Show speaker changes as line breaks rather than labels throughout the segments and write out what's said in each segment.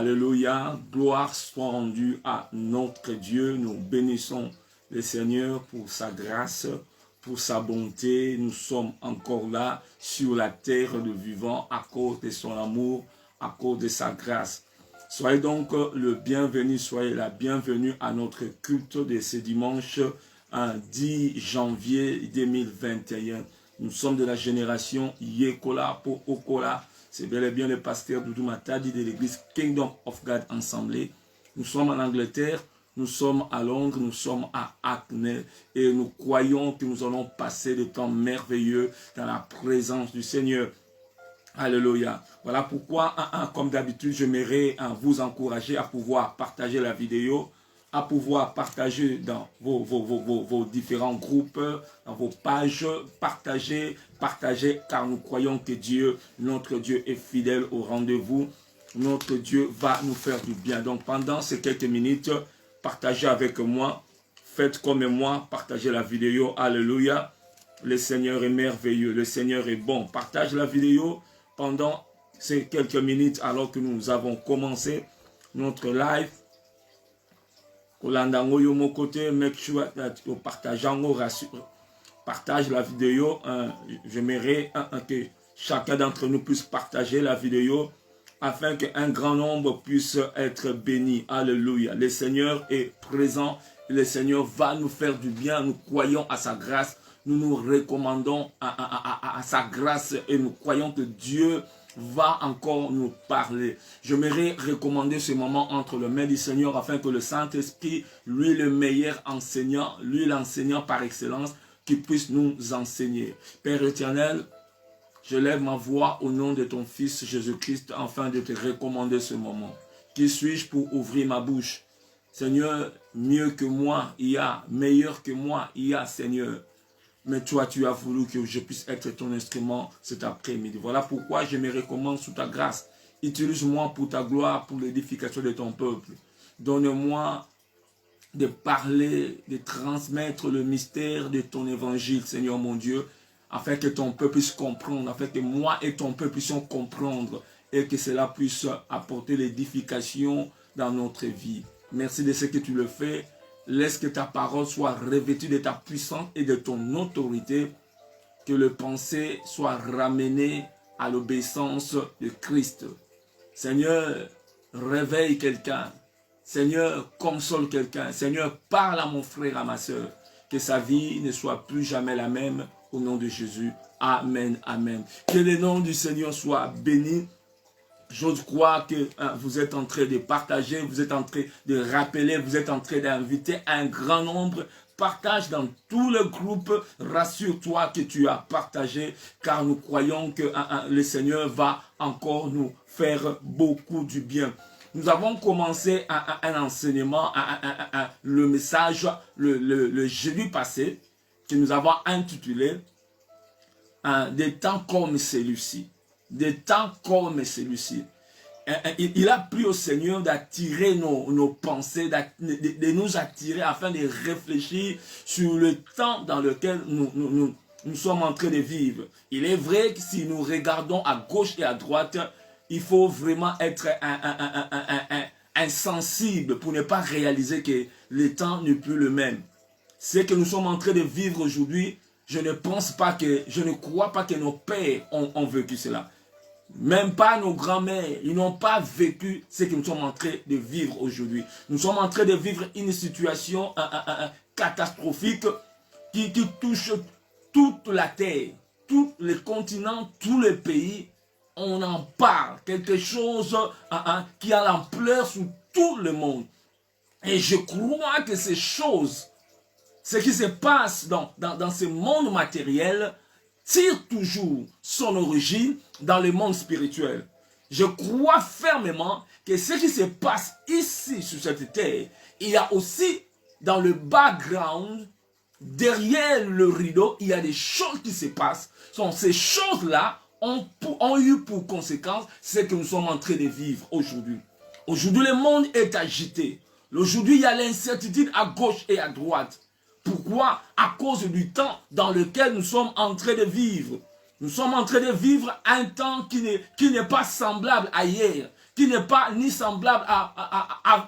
Alléluia. Gloire soit rendue à notre Dieu. Nous bénissons le Seigneur pour sa grâce, pour sa bonté. Nous sommes encore là sur la terre de vivants à cause de son amour, à cause de sa grâce. Soyez donc le bienvenu, soyez la bienvenue à notre culte de ce dimanche 10 janvier 2021. Nous sommes de la génération Yekola pour Okola. C'est bel et bien le pasteur Doudou Matadi de l'église Kingdom of God Assemblée. Nous sommes en Angleterre, nous sommes à Londres, nous sommes à Hackney et nous croyons que nous allons passer des temps merveilleux dans la présence du Seigneur. Alléluia. Voilà pourquoi, comme d'habitude, j'aimerais vous encourager à pouvoir partager la vidéo, à pouvoir partager dans vos différents groupes, dans vos pages, partagez, car nous croyons que Dieu, notre Dieu est fidèle au rendez-vous. Notre Dieu va nous faire du bien. Donc pendant ces quelques minutes, partagez avec moi, faites comme moi, partagez la vidéo. Alléluia. Le Seigneur est merveilleux, le Seigneur est bon. Partage la vidéo pendant ces quelques minutes alors que nous avons commencé notre live. Partage la vidéo. J'aimerais que chacun d'entre nous puisse partager la vidéo afin qu'un grand nombre puisse être béni. Alléluia. Le Seigneur est présent. Le Seigneur va nous faire du bien. Nous croyons à sa grâce. Nous nous recommandons à sa grâce et nous croyons que Dieu va encore nous parler. J'aimerais recommander ce moment entre les mains du Seigneur afin que le Saint-Esprit, lui le meilleur enseignant, lui l'enseignant par excellence, qui puisse nous enseigner. Père éternel, je lève ma voix au nom de ton Fils Jésus-Christ afin de te recommander ce moment. Qui suis-je pour ouvrir ma bouche? Seigneur, mieux que moi, il y a, meilleur que moi, il y a, Seigneur. Mais toi, tu as voulu que je puisse être ton instrument cet après-midi. Voilà pourquoi je me recommande sous ta grâce. Utilise-moi pour ta gloire, pour l'édification de ton peuple. Donne-moi de parler, de transmettre le mystère de ton évangile, Seigneur mon Dieu, afin que ton peuple puisse comprendre, afin que moi et ton peuple puissions comprendre et que cela puisse apporter l'édification dans notre vie. Merci de ce que tu le fais. Laisse que ta parole soit revêtue de ta puissance et de ton autorité. Que le pensée soit ramené à l'obéissance de Christ. Seigneur, réveille quelqu'un. Seigneur, console quelqu'un. Seigneur, parle à mon frère, à ma soeur. Que sa vie ne soit plus jamais la même. Au nom de Jésus. Amen, amen. Que le nom du Seigneur soit béni. J'ose croire que vous êtes en train de partager, vous êtes en train de rappeler, vous êtes en train d'inviter un grand nombre. Partage dans tout le groupe, rassure-toi que tu as partagé, car nous croyons que le Seigneur va encore nous faire beaucoup du bien. Nous avons commencé un enseignement, le message, le jeudi passé, que nous avons intitulé « Des temps comme celui-ci ». Des temps comme celui-ci. Il a plu au Seigneur d'attirer nos pensées, de nous attirer afin de réfléchir sur le temps dans lequel nous sommes en train de vivre. Il est vrai que si nous regardons à gauche et à droite, il faut vraiment être insensible pour ne pas réaliser que le temps n'est plus le même. Ce que nous sommes en train de vivre aujourd'hui, je ne crois pas que nos pères ont vécu cela. Même pas nos grands-mères, ils n'ont pas vécu ce que nous sommes en train de vivre aujourd'hui. Nous sommes en train de vivre une situation catastrophique qui touche toute la terre, tous les continents, tous les pays. On en parle, quelque chose qui a l'ampleur sur tout le monde. Et je crois que ces choses, ce qui se passe dans ce monde matériel, tire toujours son origine dans le monde spirituel. Je crois fermement que ce qui se passe ici sur cette terre, il y a aussi dans le background, derrière le rideau, il y a des choses qui se passent. Ces choses-là ont eu pour conséquence ce que nous sommes en train de vivre aujourd'hui. Aujourd'hui, le monde est agité. Aujourd'hui, il y a l'incertitude à gauche et à droite. Pourquoi? À cause du temps dans lequel nous sommes en train de vivre. Nous sommes en train de vivre un temps qui n'est pas semblable à hier, qui n'est pas ni semblable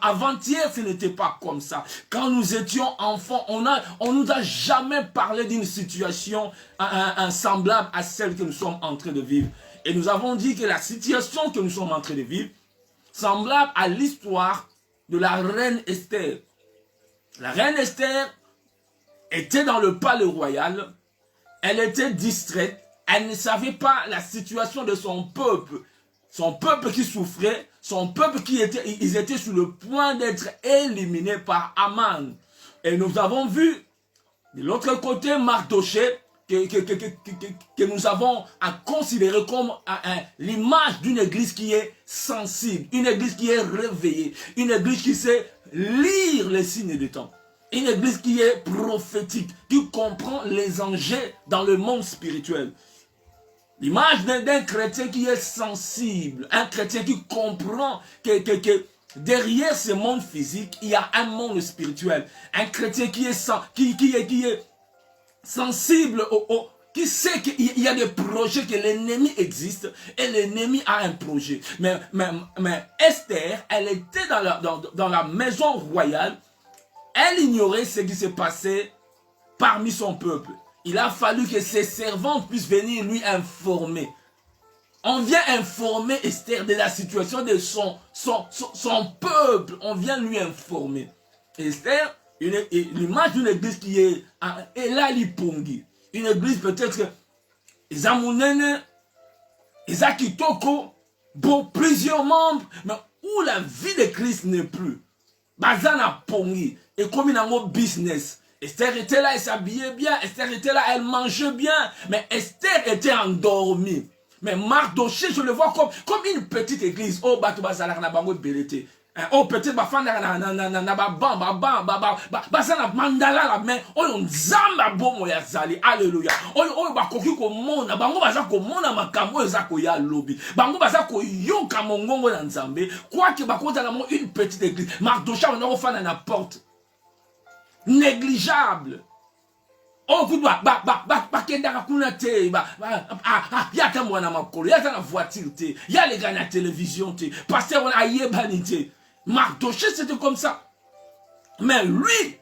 avant-hier, ce n'était pas comme ça. Quand nous étions enfants, on nous a jamais parlé d'une situation semblable à celle que nous sommes en train de vivre. Et nous avons dit que la situation que nous sommes en train de vivre, semblable à l'histoire de la reine Esther. La reine Esther était dans le palais royal, elle était distraite, elle ne savait pas la situation de son peuple qui souffrait, son peuple ils étaient sur le point d'être éliminés par Aman. Et nous avons vu de l'autre côté Mardochée, que nous avons à considérer comme l'image d'une église qui est sensible, une église qui est réveillée, une église qui sait lire les signes du temps, une église qui est prophétique, qui comprend les enjeux dans le monde spirituel. L'image d'un chrétien qui est sensible, un chrétien qui comprend que derrière ce monde physique, il y a un monde spirituel, un chrétien qui est sensible, qui sait qu'il y a des projets, que l'ennemi existe et l'ennemi a un projet. Mais Esther, elle était dans la maison royale, elle ignorait ce qui se passait parmi son peuple. Il a fallu que ses servants puissent venir lui informer. On vient informer Esther de la situation de son peuple. On vient lui informer. Esther, l'image d'une église qui est Elalipongi. Une église peut-être Zamunene, Ezakitoko, bon, plusieurs membres, mais où la vie de Christ n'est plus. Bazana Pongi, et comme il a un business. Esther était là, elle s'habillait bien. Esther était là, elle mangeait bien. Mais Esther était endormie. Mais Mardochée, je le vois comme une petite église. Oh, Batouba Salar Nabango Belete. Oh, peut-être Bafanda mandala la main. Oh, on zamba bomo ya zali. Alléluia. Oh, bakoki ko mona. Bango baza ko mona makambo ezako ya lobi. Bango baza ko yoka mongongo na nzambe. Quoi que bakota na mo une petite église. Mardochée, on a refait na porte. Négligeable. Oh, bakendaka kuna te, yata mwana makolo, yata na voiture te, ya les gars na télévision te, pasteur on a yebani te. Mardochée c'était comme ça. Mais lui,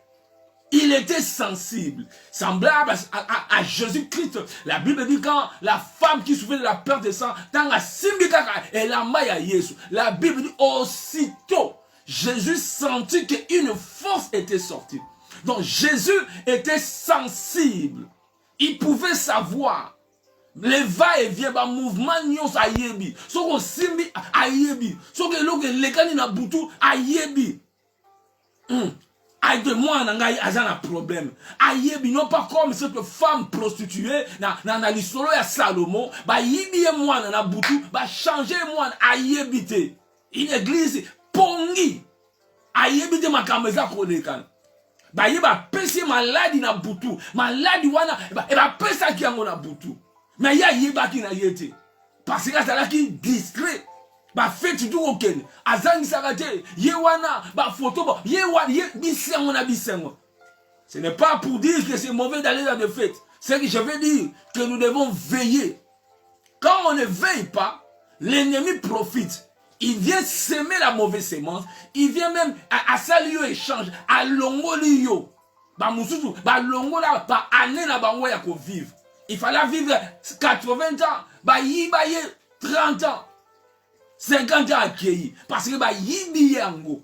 il était sensible, semblable à Jésus-Christ. La Bible dit quand la femme qui souffrait de la perte de sang, dans la simbikaka, elle a maille à Jésus. La Bible dit aussitôt, Jésus sentit qu'une force était sortie. Donc Jésus était sensible. Il pouvait savoir. Les va-et-vient, le mouvement nyons a yebi. So ko simbi a yebi. So ke loke lekani na butu a yebi. Aïe de moi n'angai azana problème. A yebi non pas comme cette femme prostituée na l'isolo ya Salomon. Ba yebi et moi na butu ba changer moi a yebite. Une église pongi. A yebite makameza ko lekani. Ba yeba pesi maladi na butu, maladi wana eba pesa ki yango na butu. Mais ya yeba ki na yete. Parce que ça là qui distrait. Ba feti du okene. Azangi sakate, ye wana ba photo ba ye wana ye bisengo na bisengo. Ce n'est pas pour dire que c'est mauvais d'aller dans des fêtes. C'est que je veux dire que nous devons veiller. Quand on ne veille pas, l'ennemi profite. Il vient semer la mauvaise sémence. Il vient même à saluer échange. À l'ongolio. Ba mususu. Ba longola. Ba année na bango ya ko vivre. Il fallait vivre 80 ans. Ba yi 30 ans. 50 ans à Kéi. Parce que ba yi yango.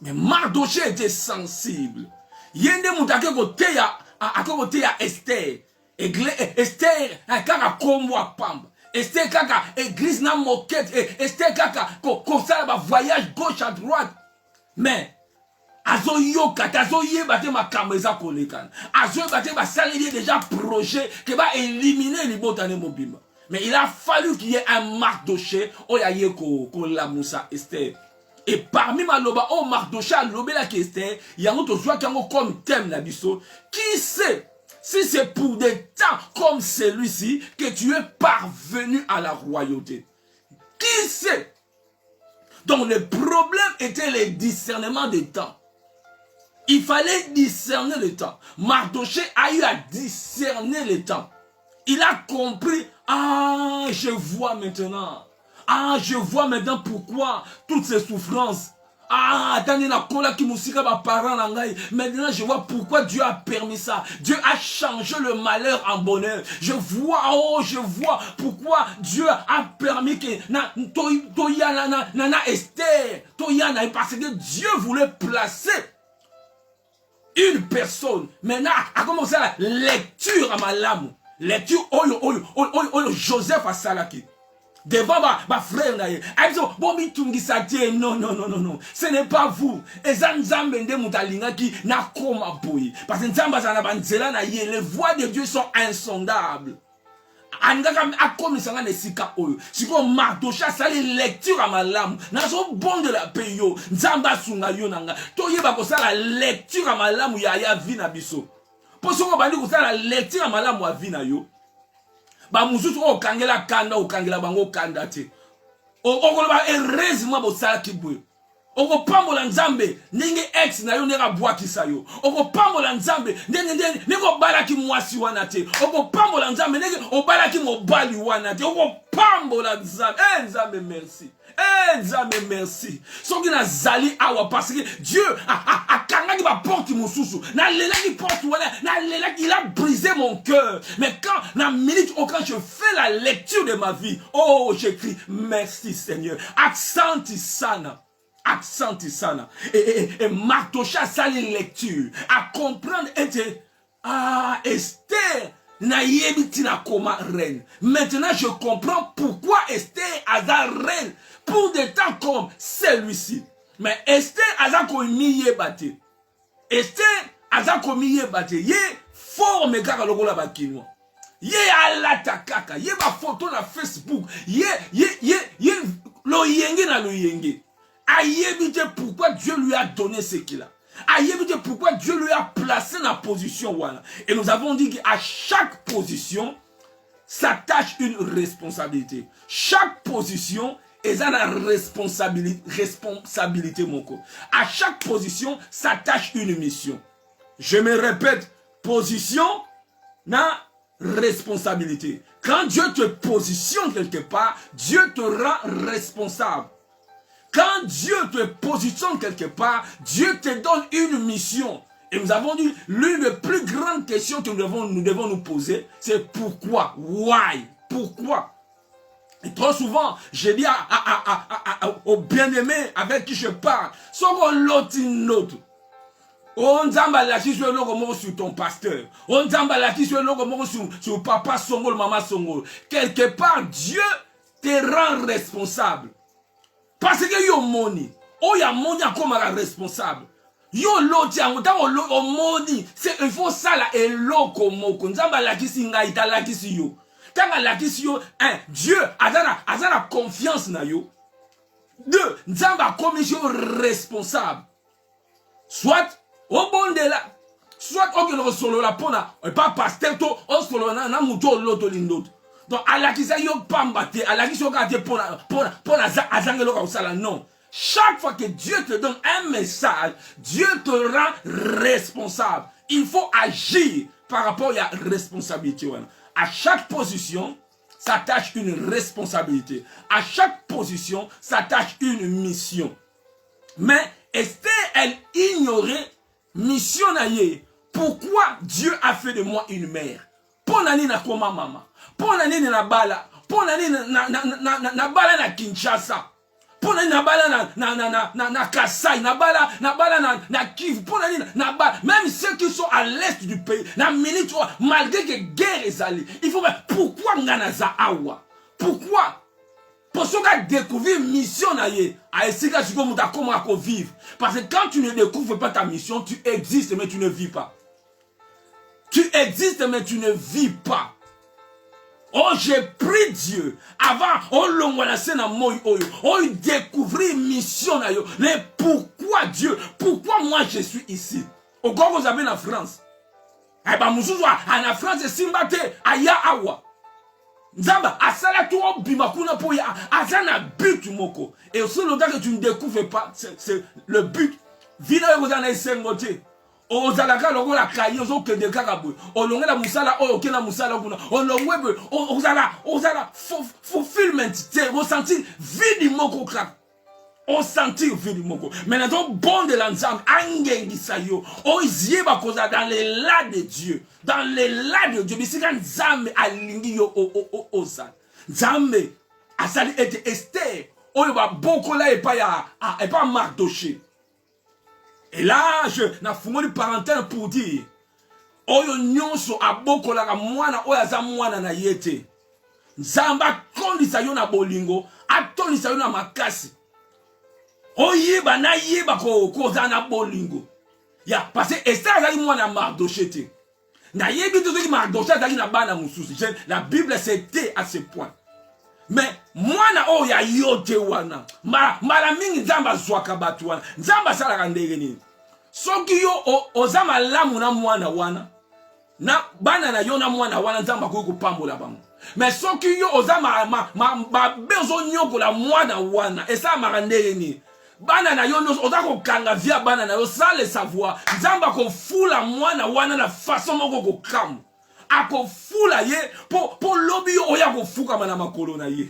Mais Mardochée était sensible. Yende moutake ko teya. Ako teya Esther. Esther. Kaka kombo a pamba. Esther kaka église na moquette, Esther kaka comme ça va voyage gauche à droite. Mais azo yoka tazo yeba te makambo eza kolekana. Azo yeba te ba salarié déjà projet que va éliminer les botane mobimba. Mais il a fallu qu'il y ait un Mardochée oyaye ko la Moussa Esther. Et parmi maloba oh Mardochée lobela ki Esther, yango to zwa kango comme thème la biso. Qui sait si c'est pour des temps comme celui-ci que tu es parvenu à la royauté? Qui sait? Donc le problème était le discernement des temps. Il fallait discerner le temps. Mardochée a eu à discerner le temps. Il a compris, ah, je vois maintenant. Ah, je vois maintenant pourquoi toutes ces souffrances. Ah, attendez, la cola qui moussika ma parent langai. Maintenant, je vois pourquoi Dieu a permis ça. Dieu a changé le malheur en bonheur. Je vois pourquoi Dieu a permis que Toya Esther, parce que Dieu voulait placer une personne. Maintenant, a commencé la lecture à ma lame. Lecture, Joseph a salaki. Devant ma frère, non, ce n'est pas vous. Et ça parce que les voies de Dieu sont insondables. Si on martocha ça les lectures à ma lame na so bon de la payo nzamba sunga yo nanga to yeba ko ça la lecture à ma lame ya vie na biso po so ko bandi ko ça la lecture à ma lame wa vie na yo ba mususu o kangela bango kanda te o ko ba heureusement bo sala kibwe oko pambola nzambe ndenge ex na yo neka bwakisa yo oko pambola nzambe ndenge neko balaki mwasi wana te oko pambola nzambe ndenge obalaki mobali wana te oko pambola nzambe nzambe merci nzambe merci soki na zali awa parce que Dieu a kangaki ba porte mususu na lelaki porte wana na lelaki il a brisé mon cœur mais quand la minute quand je fais la lecture de ma vie oh j'écris merci Seigneur accenti sana et Martocha ça les lectures à comprendre était Esther na yebiti na koma reine. Maintenant je comprends pourquoi Esther a reine pour des temps comme celui-ci. Mais Esther a komi yebate. Esther a komi yebate. Ye forme kaka lokola bakinwa. Ye alata kaka. Ye ba photo na Facebook. Ye lo yenge na lo yenge. Ayébite pourquoi Dieu lui a donné ce qu'il a. Ayébite pourquoi Dieu lui a placé dans la position. Voilà. Et nous avons dit qu'à chaque position s'attache une responsabilité. Chaque position est dans la responsabilité mon corps. À chaque position s'attache une mission. Je me répète, position, na responsabilité. Quand Dieu te positionne quelque part, Dieu te rend responsable. Quand Dieu te positionne quelque part, Dieu te donne une mission. Et nous avons dit, l'une des plus grandes questions que nous devons nous poser, c'est pourquoi? Why? Pourquoi? Et trop souvent, je dis aux bien-aimés avec qui je parle, soit l'autre. On t'emballe sur ton pasteur. On t'emballe sur papa Songol, maman Songol. Quelque part, Dieu te rend responsable. Parce que yo moni, ya moni comme responsable. Yo loti o moni, c'est il faut ça la eloko moko. Nzamba la kisi nga ita la kisi yo. Kanga la kisi yo, Dieu azana confiance na yo. Deux, nzamba commission responsable. Soit au bon de la, soit on que solo la pona, pas pasteur to, on solo na muto loto lindot. Donc, non. Chaque fois que Dieu te donne un message, Dieu te rend responsable. Il faut agir par rapport à la responsabilité. À chaque position, s'attache une responsabilité. À chaque position, s'attache une mission. Mais Esther, elle ignorait mission naïe. Pourquoi Dieu a fait de moi une mère? Pour nani na koma mama. Pour nani na bala. Pour nani na bala na Kinshasa. Pour nani na bala na Kasai. Na bala na Kivu. Pour nani na bala. Même ceux qui sont à l'est du pays. Na minute malgré que guerre est allée. Il faut voir pourquoi nganaza awa. Pourquoi? Pour ceux qui ont découvert mission naïe. A esika siko muta comment à vivre. Parce que quand tu ne découvres pas ta mission, tu existes mais tu ne vis pas. Tu existes mais tu ne vis pas. Oh, j'ai pris Dieu. Avant, on l'ongolase na moi oyo. On découvrir mission na yo. Mais pourquoi Dieu? Pourquoi moi je suis ici? Au quoi vous avez en France? Eh ben, musuzu en France, simbate aya awa. Nzamba, asala tu bimakuna po ya azana but moko. Et aussi le temps que tu ne découvres pas, c'est le but. Vina yo zana esengote. ozalaka lokola kaye ozokende kaka boye olongela musala oyo okenda musala kuna olongwe ozala fulfillment te osentir vidi moko kaka osentir vidi moko maintenant bondela nzambe angengisa yo oyeba kozala dans l'élan de Dieu dans l'élan de Dieu bisika nzambe alingi yo ozala nzambe asali ete Esther oyo babokola epa Mardoché. Et là, na fungoli parenthèse pour dire, oyo nyonso abokola ka mwana oyo aza mwana na yete. Nzamba kondisa yo na bolingo, atondisa yo na makasi. Oyeba na yeba ko za na bolingo. Ya, parce que Esther azali mwana Mardoché te. Na yebi to ki Mardoché azali na bana mususu. La Bible c'était à ce point. Mais mwana oyo ya yote wana mara mingi nzamba zwaka batu wana nzamba salaka ndenge nini soki yo oza malamu na mwana wana na bana na yo na mwana wana nzamba ko kupambola bango mais soki yo oza bezo nyokola mwana wana esa mara ndenge nini bana na yo oza kokanga via bana na yo sans le savoir nzamba ko fula mwana wana na façon moko kokamu akofula ye po lobi yo oya kofuka mana makolo na ye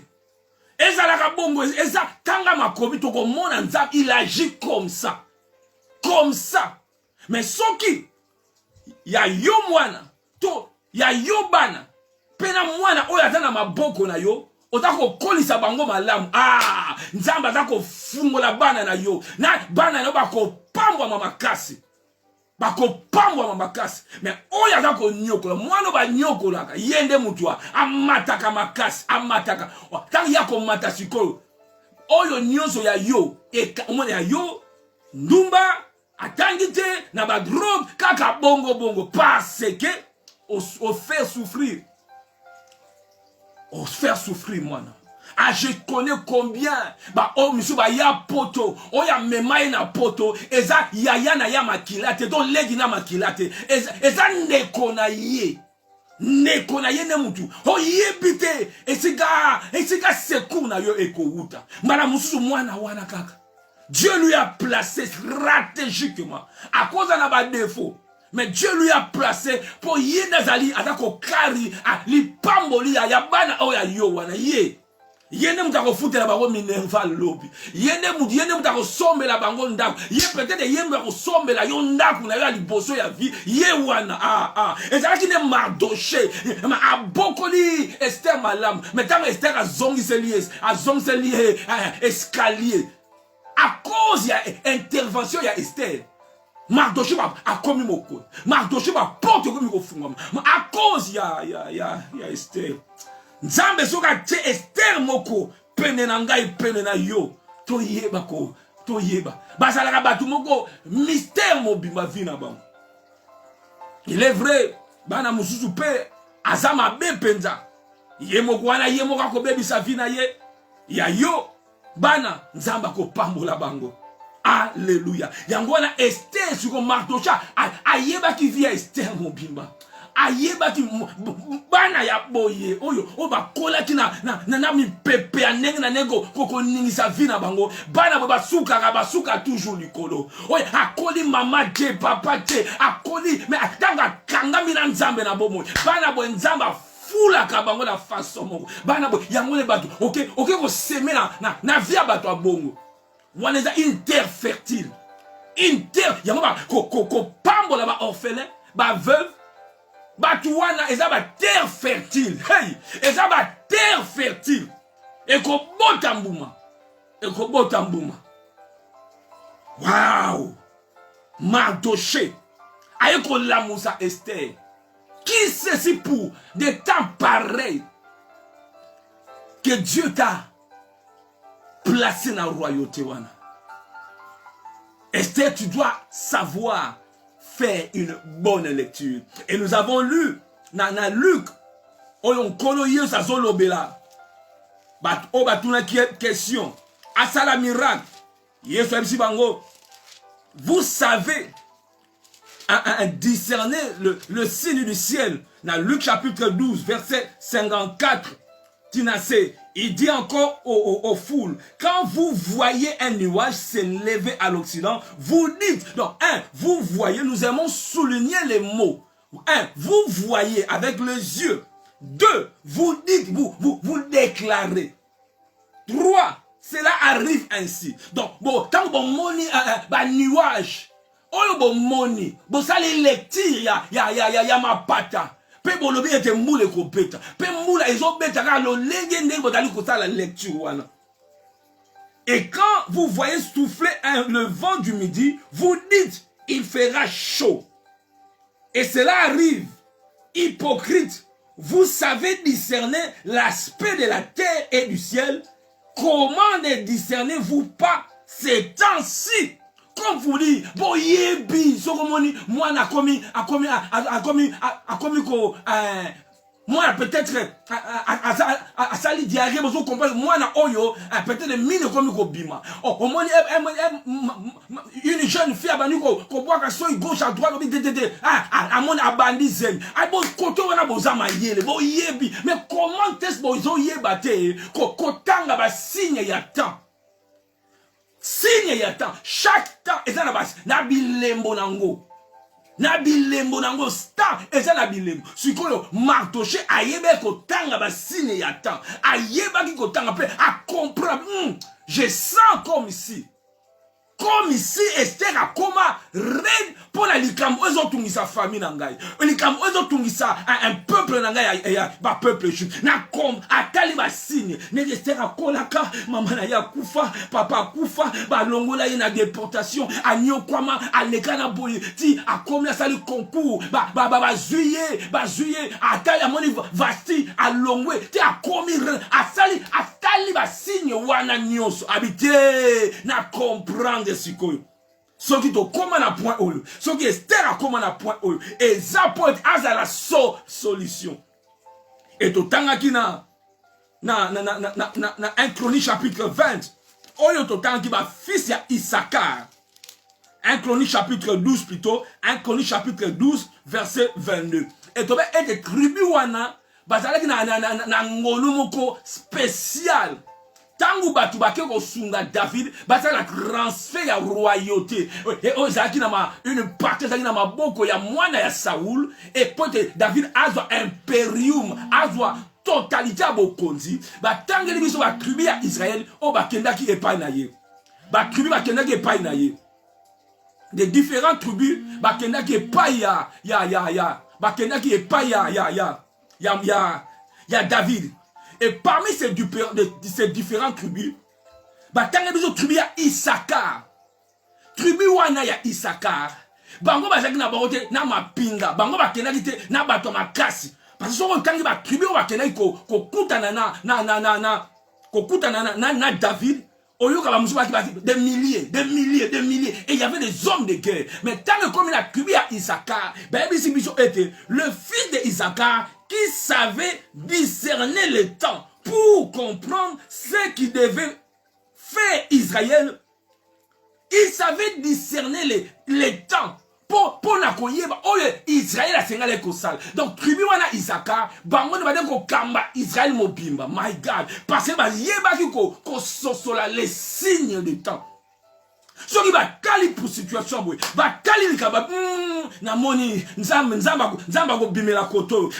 ezalaka bongo eza tanga makobi tokomona nzambe il agit comme ça mais soki ya yo mwana to ya yo bana pena mwana oyo aza na maboko na yo ota kokolisa bango malamu nzambe aza kofungola bana na yo na bana na yo bakopambwa makasi bakopambwa makasi mais oyo aza konyokola mwana banyokolaka yende mutu amataka makasi amataka tangi ya komata sikoyo oyo nyonso ya yo omona ya yo ndumba atangi te na badrogue kaka bongo parce que au faire souffrir mwana. Je connais combien misu ya poto oya memaye na poto eza yaya na ya makilate donc legi na makilate eza nekona ye ne mutu oyebite esika secours na yo ekouta mbala mususu mwana wana kaka Dieu lui a placé stratégiquement à cause na ba défaut mais Dieu lui a placé pour yenda zali atako kari li pamboli ya bana oya yo wana ye yende mutako futela bango minerval lobi yende mutako sombela bango ndako ye peut-être yende mutako sombela yo ndako na yo ali boso ya vie ye wana ezalaki ne Mardoché abokoli Esther malam mais tant Esther azongiseli escalier à cause ya intervention ya Esther Mardoché a commis moko Mardoché porte comme kofungama à cause ya Esther Nzambe soka te Esther moko pene na ngai pene na yo toyeba basalaka batu moko mystère mobimba vina bango. Il est vrai bana mususu pe azama be penza ye moko wana ye moko akobebisa vina ye ya yo bana nzamba ko pambola bango. Alléluia. Yango wana Esther suko Mardoché ayeba ki via Esther mobimba ayeba ki bana ya boye oyo oba kola ki na mi pepe anenge na nego koko ningisa vina bango bana basuka toujours likolo oyo akoli mama te papa te akoli mais atanga kanga mina nzambe na bomo bana bo nzamba fula ka bango na façon moko bana bo yango le batu OK ko semer na via batu abongo wana eza une terre fertile une terre yango ko pambola ba orphelin ba veuve Batouana eza ba terre fertile. Hey, eza ba terre fertile. Eko botambuma. Wow. Mardoché. Ayeko lamousa Esther. Qui c'est si pour des temps pareils que Dieu t'a placé dans la royauté wana. Esther, tu dois savoir faire une bonne lecture. Et nous avons lu dans Luc, on connaît ça zolobela. O batuna question. Asala miracle. Yesu MC Bango. Vous savez discerner le signe du ciel. Dans Luc chapitre 12, verset 54 Tinasé, il dit encore aux foules, quand vous voyez un nuage s'élever à l'Occident, vous dites, donc, vous voyez, nous aimons souligner les mots. Vous voyez avec les yeux. 2, vous dites, vous déclarez. 3, cela arrive ainsi. Donc, bon, tant que bon moni, nuage, oh bon moni, bon ça les lectures, ya ma pata. Pe bolobi ete moule ko beta. Pe moule ils ont beta car le légende bodali ko la lecture wana. Et quand vous voyez souffler le vent du midi, vous dites il fera chaud. Et cela arrive. Hypocrite, vous savez discerner l'aspect de la terre et du ciel. Comment ne discernez-vous pas ces temps-ci? Comme vous dites, bon yebi, sokomoni, moi na komi ko, moi peut-être à sali diarrhée, vous comprenez, moi na oyo, peut-être mine komi ko bima. Oh, au moins une jeune fille abani ko boit ka soy gauche à droite, à mon abandi zen. Ah bon côté on a besoin mayele, bon yebi, mais comment est-ce que ils ont yebate ko tanga ba signe ya temps. Signe ya temps, chaque temps est na base, na bilembo nango. Na bilembo nango star eza na bilembo. Sikoyo martoché ayebe ko tanga ba signe ya temps. Ayeba ki ko tanga pe a comprendre. Je sens comme ici. Comme ici, Esther a comme reine pour la likam ozo tungisa famille nangai. Likam ozo tungisa un peuple nangai ba peuple juif. Na comme atali ba signe. Ne Esther a kolaka maman na ya kufa, papa kufa, ba longola na déportation, anyo kwama alekana boye ti a comme la sali concours, ba juillet, atali amoni vasti a longwe ti a komi asali ba signe wana nyonso habité na comprendre sikoyo soki to koma na point oyo soki Esther a koma na point oyo eza point aza la solution et to tangaki na 1 Chronique chapitre 20 oyo to tangaki ba fils ya Issachar 1 Chronique chapitre 12 plutôt 1 Chronique chapitre 12 verset 22 et to be et tribu wana bazalaki na ngolu moko spécial. Tangu batu bake ko sunga David, bazala la transfert ya royauté. Et ozaki na ma une partie zaki na maboko ya mwana ya Saoul et pote David azwa imperium, azwa totalité ya bokonzi. Ba tangeli biso ba tribu ya Israël o bakendaki epai na ye. Ba tribu bakendaki epai na ye. Des différentes tribus bakendaki epai bakendaki epai ya David. Et parmi ces différentes tribus, batanga biso tribu ya Issachar. Tribu wana ya Issachar. Bango bazaki na barote na mapinga. Bango bakendaki te na bato makasi. Parce que son tangi ba tribu bakendaki ko kutana na David. Oyoka ba musuba ki bati des milliers. Et il y avait des hommes de guerre. Mais tant que comme la tribu ya Issachar, le fils de Issachar qui savait discerner le temps pour comprendre ce qui devait faire Israël. Il savait discerner les temps pour la koyeba. Oh, Israël a senga les kosal. Donc, tribu wana Issachar, bango ne va dire ko kamba Israël mobimba. My God. Parce que yeba ki ko sosola les signes du temps. So ki ba kali pour situation boy ba kali likaba na moni nzamba ko bimela koto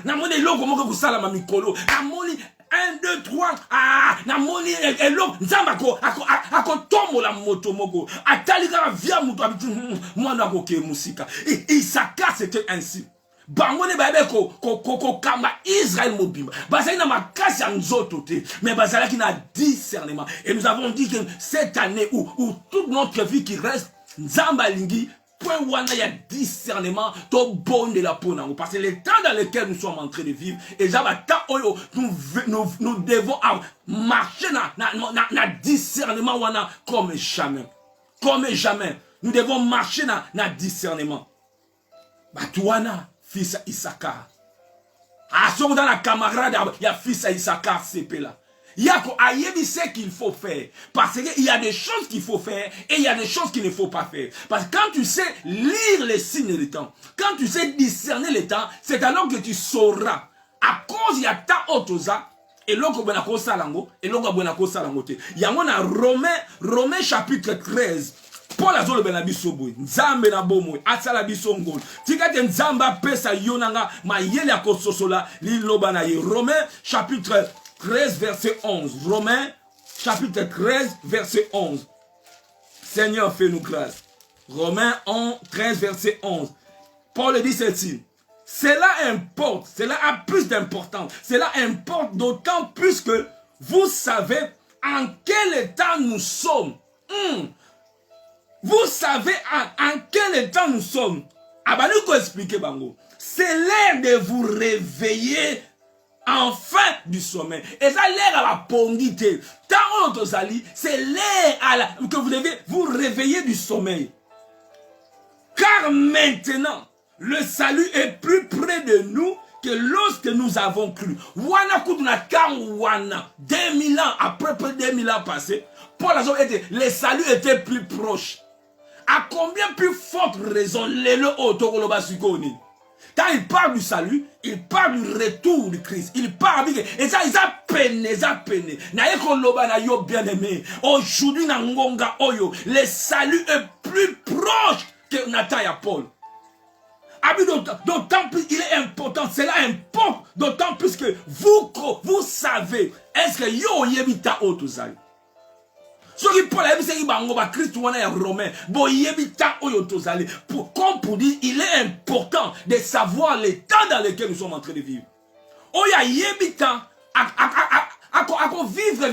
na moni loko moko kusala ma mikolo na moni 1 2 3 na moni eloko nzamba ko tombo la moto moko atali ka via muto abiti mwana ko ke musika Issachar c'était ainsi. Bangone babe ko kamba Israël mobimba bazali na makasi ya nzoto te mais bazali ki na discernement et nous avons dit que cette année où toute notre vie qui reste nzamba lingi point wana ya discernement to bonne de la ponango parce que le temps dans lequel nous sommes en train de vivre et jaba temps oyo nous devons marcher na discernement wana comme jamais nous devons marcher na discernement batuana fils Issachar. Ah, son dans la camarade, il y a fils Issachar, c'est là. Il y a ce qu'il faut faire. Parce qu'il y a des choses qu'il faut faire et il y a des choses qu'il ne faut pas faire. Parce que quand tu sais lire les signes du temps, quand tu sais discerner le temps, c'est alors que tu sauras. À cause il y a tant autosa, Et l'autre bonako salango, et l'autre bonako salango te. Yango na Romain chapitre 13. Paul a zolo benabiso boy. Nzambe na bomo, atsala biso ngol. Tikate nzamba pesa yonanga ma yele akososola li loba na ye. Romain chapitre 13 verset 11. Romain chapitre 13 verset 11. Seigneur, fais-nous grâce. Romains 13 verset 11. Paul dit ceci. Cela importe, cela a plus d'importance. Cela importe d'autant plus que vous savez en quel état nous sommes. Vous savez en quel état nous sommes. Ah bah nous expliquer bango. C'est l'heure de vous réveiller enfin du sommeil. Et ça l'air à la pondité. Tant c'est l'air que vous devez vous réveiller du sommeil. Car maintenant, le salut est plus près de nous que lorsque nous avons cru. Wana kutuna kan wana 2000 ans, à peu près 2000 ans passés, Paul a dit le salut était plus proche. À combien plus forte raison quand il parle du salut, il parle du retour du Christ. Il parle et ça, ils a peine. Bien aimé. Aujourd'hui, le salut est plus proche que Nathan et Paul. D'autant plus il est important, cela importe, d'autant plus que vous savez, est-ce que yo yebita otozali? Ce qui Paul a dit, c'est que Christ est romain. Comme pour dire, il est important de savoir les temps dans lesquels nous sommes en train de vivre. Oya yebita ako vivre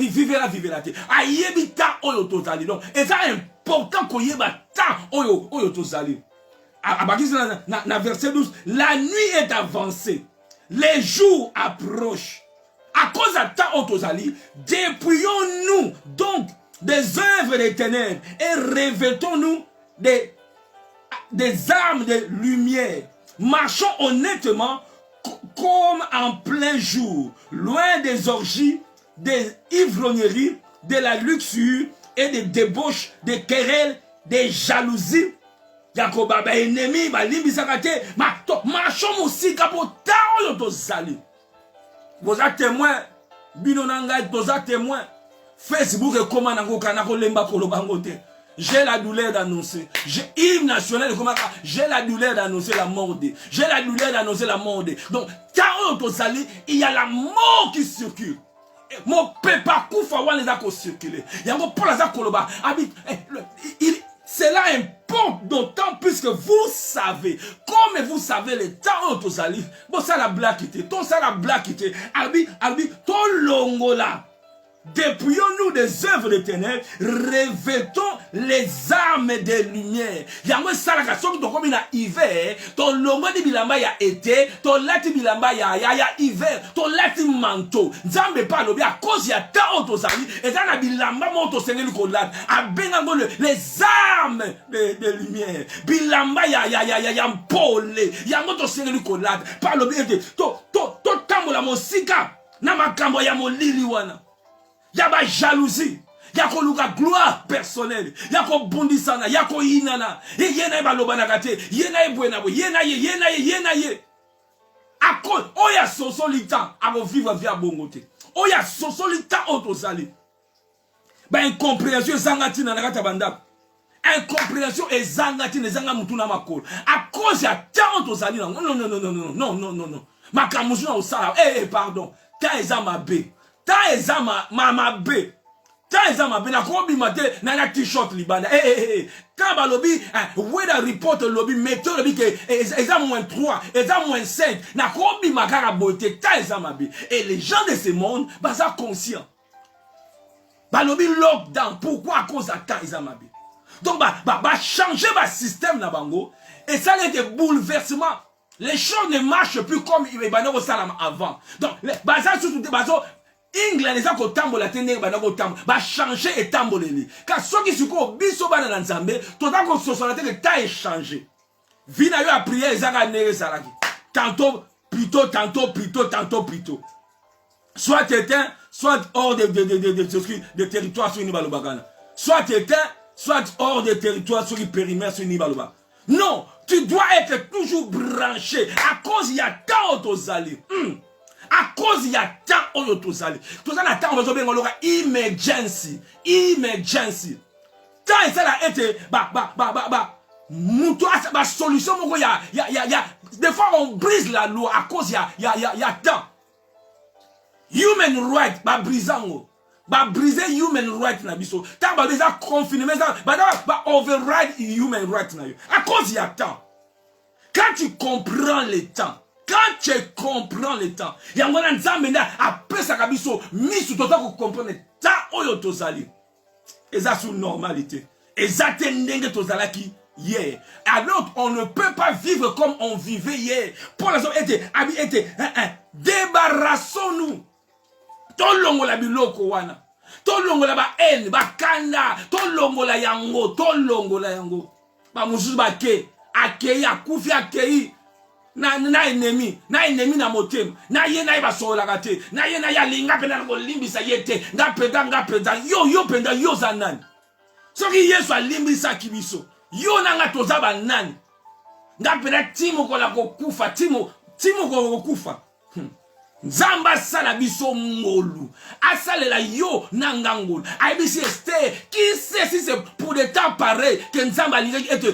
la te. A yebita oyo tozali. Donc, et ça est important qu'on yebita oyo tozali. Na verset 12, la nuit est avancée, les jours approchent. À cause de temps otozali, dépouillons-nous donc des œuvres des ténèbres et revêtons-nous des armes de lumière. Marchons honnêtement comme en plein jour, loin des orgies, des ivrogneries, de la luxure et des débauches, des querelles, des jalousies. Yakoba ba ennemi ba limbisakate marchons aussi kapota oyo tozali. Vous êtes témoin bino nanga toza témoin. Facebook et comment nango lemba kolobangote. J'ai la douleur d'annoncer. J'ai hymne national comment j'ai la douleur d'annoncer la mort de. J'ai la douleur d'annoncer la mort de. Donc quand tozali, il y a la mort qui circule. Mon papa koufa wan les a ko circuler. Yango pour la koloba habite cela importe d'autant plus que vous savez, comme vous savez les temps où vous allez, bon ça la blague était, tout ça la blague était, albi, tout longola. Dépouillons-nous des œuvres de ténèbres, revêtons les armes des lumières. Yango salaka soki to komi na hiver, ton longo di bilamba ya été, ton lati bilamba ya hiver, ton lati manteau. Nzambe pa lobi à cause ya ta otozali, et na bilamba mo to sengeli ko lat. A bengango les armes de lumière. Bilamba ya mpole. Yango to sengeli ko lat. Pa lobi ete to tambola mosika na makambo ya molili wana. Yaba jalousie, yako luka gloire personnelle, yako bondisana, yako inana, yena ba lobana kate, yena ebwena bo, yena ye. Ako oya sosolita, ako vivre via bongote. Oya sosolita otozali. Ba incompréhension zangati na nakata bandako. Incompréhension et zangati ne zanga mutuna makolo. A cause ya tant otozali non. Makamuzu na osala, pardon. Ta ezama be. Ta ezama mama be. Ta ezama be na kobi mate na t-shirt libanda. Quand balobi weather report lobi météo lobi que exam -3, exam -5 na kobi makara beauté ta ezama be. Et les gens de ce monde baza conscients. Balobi lockdown pourquoi à cause de ta ezama be. Donc changer le système na bango et ça a des bouleversements. Les choses ne marchent plus comme il y avait avant. Donc baza surtout bazo England les ko tambola tene bana ko tambo ba changer et tamboleli car ceux qui suko biso bana na nzambe to ta ko société que ta échangé vina yo a prier ezaka nere salaki tantôt plutôt soit éteint soit hors de territoire sur Nibalobagana soit éteint soit hors de territoire sur le périmètre sur Nibaloba. Non, tu dois être toujours branché à cause il y a tant aux alliés. À cause il y a temps oyo tozali. Tozali na temps ozo benga loka emergency. Emergency. Tant et ça là été muto ba solution moko ya des fois on brise la loi à cause il y a temps. Human right ba brisango. Ba briser human right na biso. Tant ba déjà confiné mais ça ba override human right na yo. À cause il y a temps. Quand tu comprends le temps, quand tu comprends le temps, il y a un moment après ça kabiso misu tota ko comprendre le temps oyo tozali. Et ça sous normalité. Et ça t'endenge tozalaki hier. Alors on ne peut pas vivre comme on vivait hier. Pour les autres était débarrassons-nous. Tolongo la biloko wana. Tolongo la ba haine, ba kanda, tolongo la yango, tolongo la yango. Ba mususu ba ke akei akufi akei na ennemi na motema na ye na ba sola kate na ye na ya linga pena ko limbisa yete nga peda yo penda yo zanani soki Yesu alimbisa kibiso yo na nga toza ba nani nga peda timo ko la ko kufa timo ko kufa Nzamba sala biso ngolu asalela yo nangangolu aibisi Esther qui sait si c'est pour des temps pareils que Nzamba lingi ete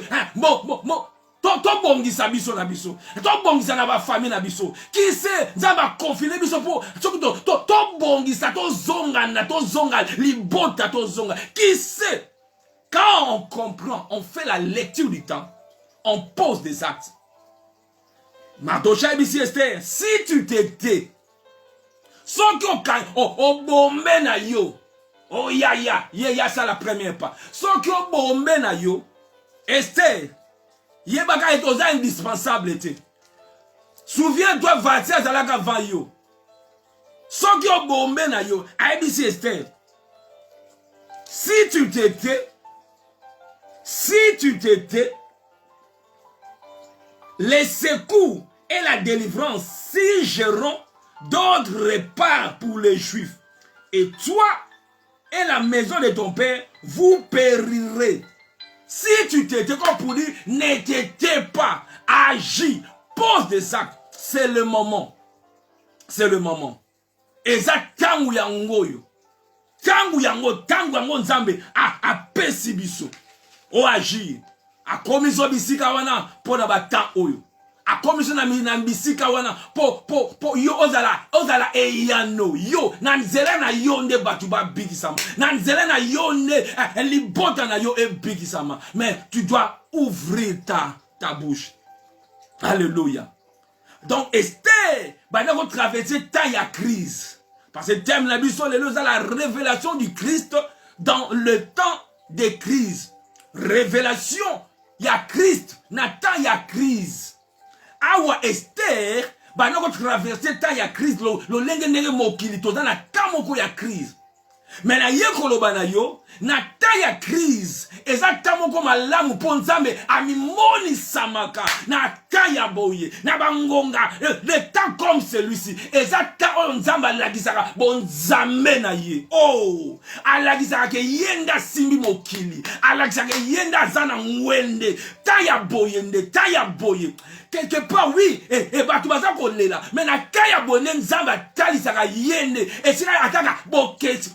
to bongisa biso na biso to bongisa na ba famille na biso qui sait Nzamba confiner biso pour to bongisa to zonga libota to zonga qui sait quand on comprend on fait la lecture du temps on pose des actes. Mardocha aibisi Esther si tu t'étais Soki o bombe na yo. Oh ya ça la première pas. Soki o bombe na yo. Esther. Yebaka est oza indispensable était. Souviens-toi Vatia zalaka van yo. Soki o bombe na yo. Aibisi Esther. Si tu t'étais, les secours et la délivrance sigeront d'autres repas pour les Juifs. Et toi et la maison de ton père, vous périrez. Si tu t'étais comme pour dire, ne t'étais pas, agis, pose des actes. C'est le moment. C'est le moment. Et ça, tangu yango yo. Tangu yango nzambe, a pesi biso. O agir. A komiso bisika wana, po na batan oyo. A commission na mbisika wana po yo ozala eyano yo na nzela na yo nde batu ba bikisama na nzela na yo nde libota na yo e bikisama mais tu dois ouvrir ta bouche. Alléluia. Donc Esther va traverser tant ya crise parce que thème la biso le la révélation du Christ dans le temps de crise. Révélation ya Christ na temps ya crise. Awa Esther banoko traverser ta ya crise lo lenge nenge mokili to na kamoko ya crise mais na yekolo bana yo na ta ya crise ezatamo ko malamu po Nzambe amimoni samaka na ta ya boye na bangonga le temps comme celui-ci ezata o Nzamba lagisaka bon Nzambe na ye oh alagisaka ke yenda simbi mokili alagisaka yenda zana ngwende ta ya boye quelque part oui et batu baza kolela mais na kaya bonne Nzamba talisaka yende et sika ataka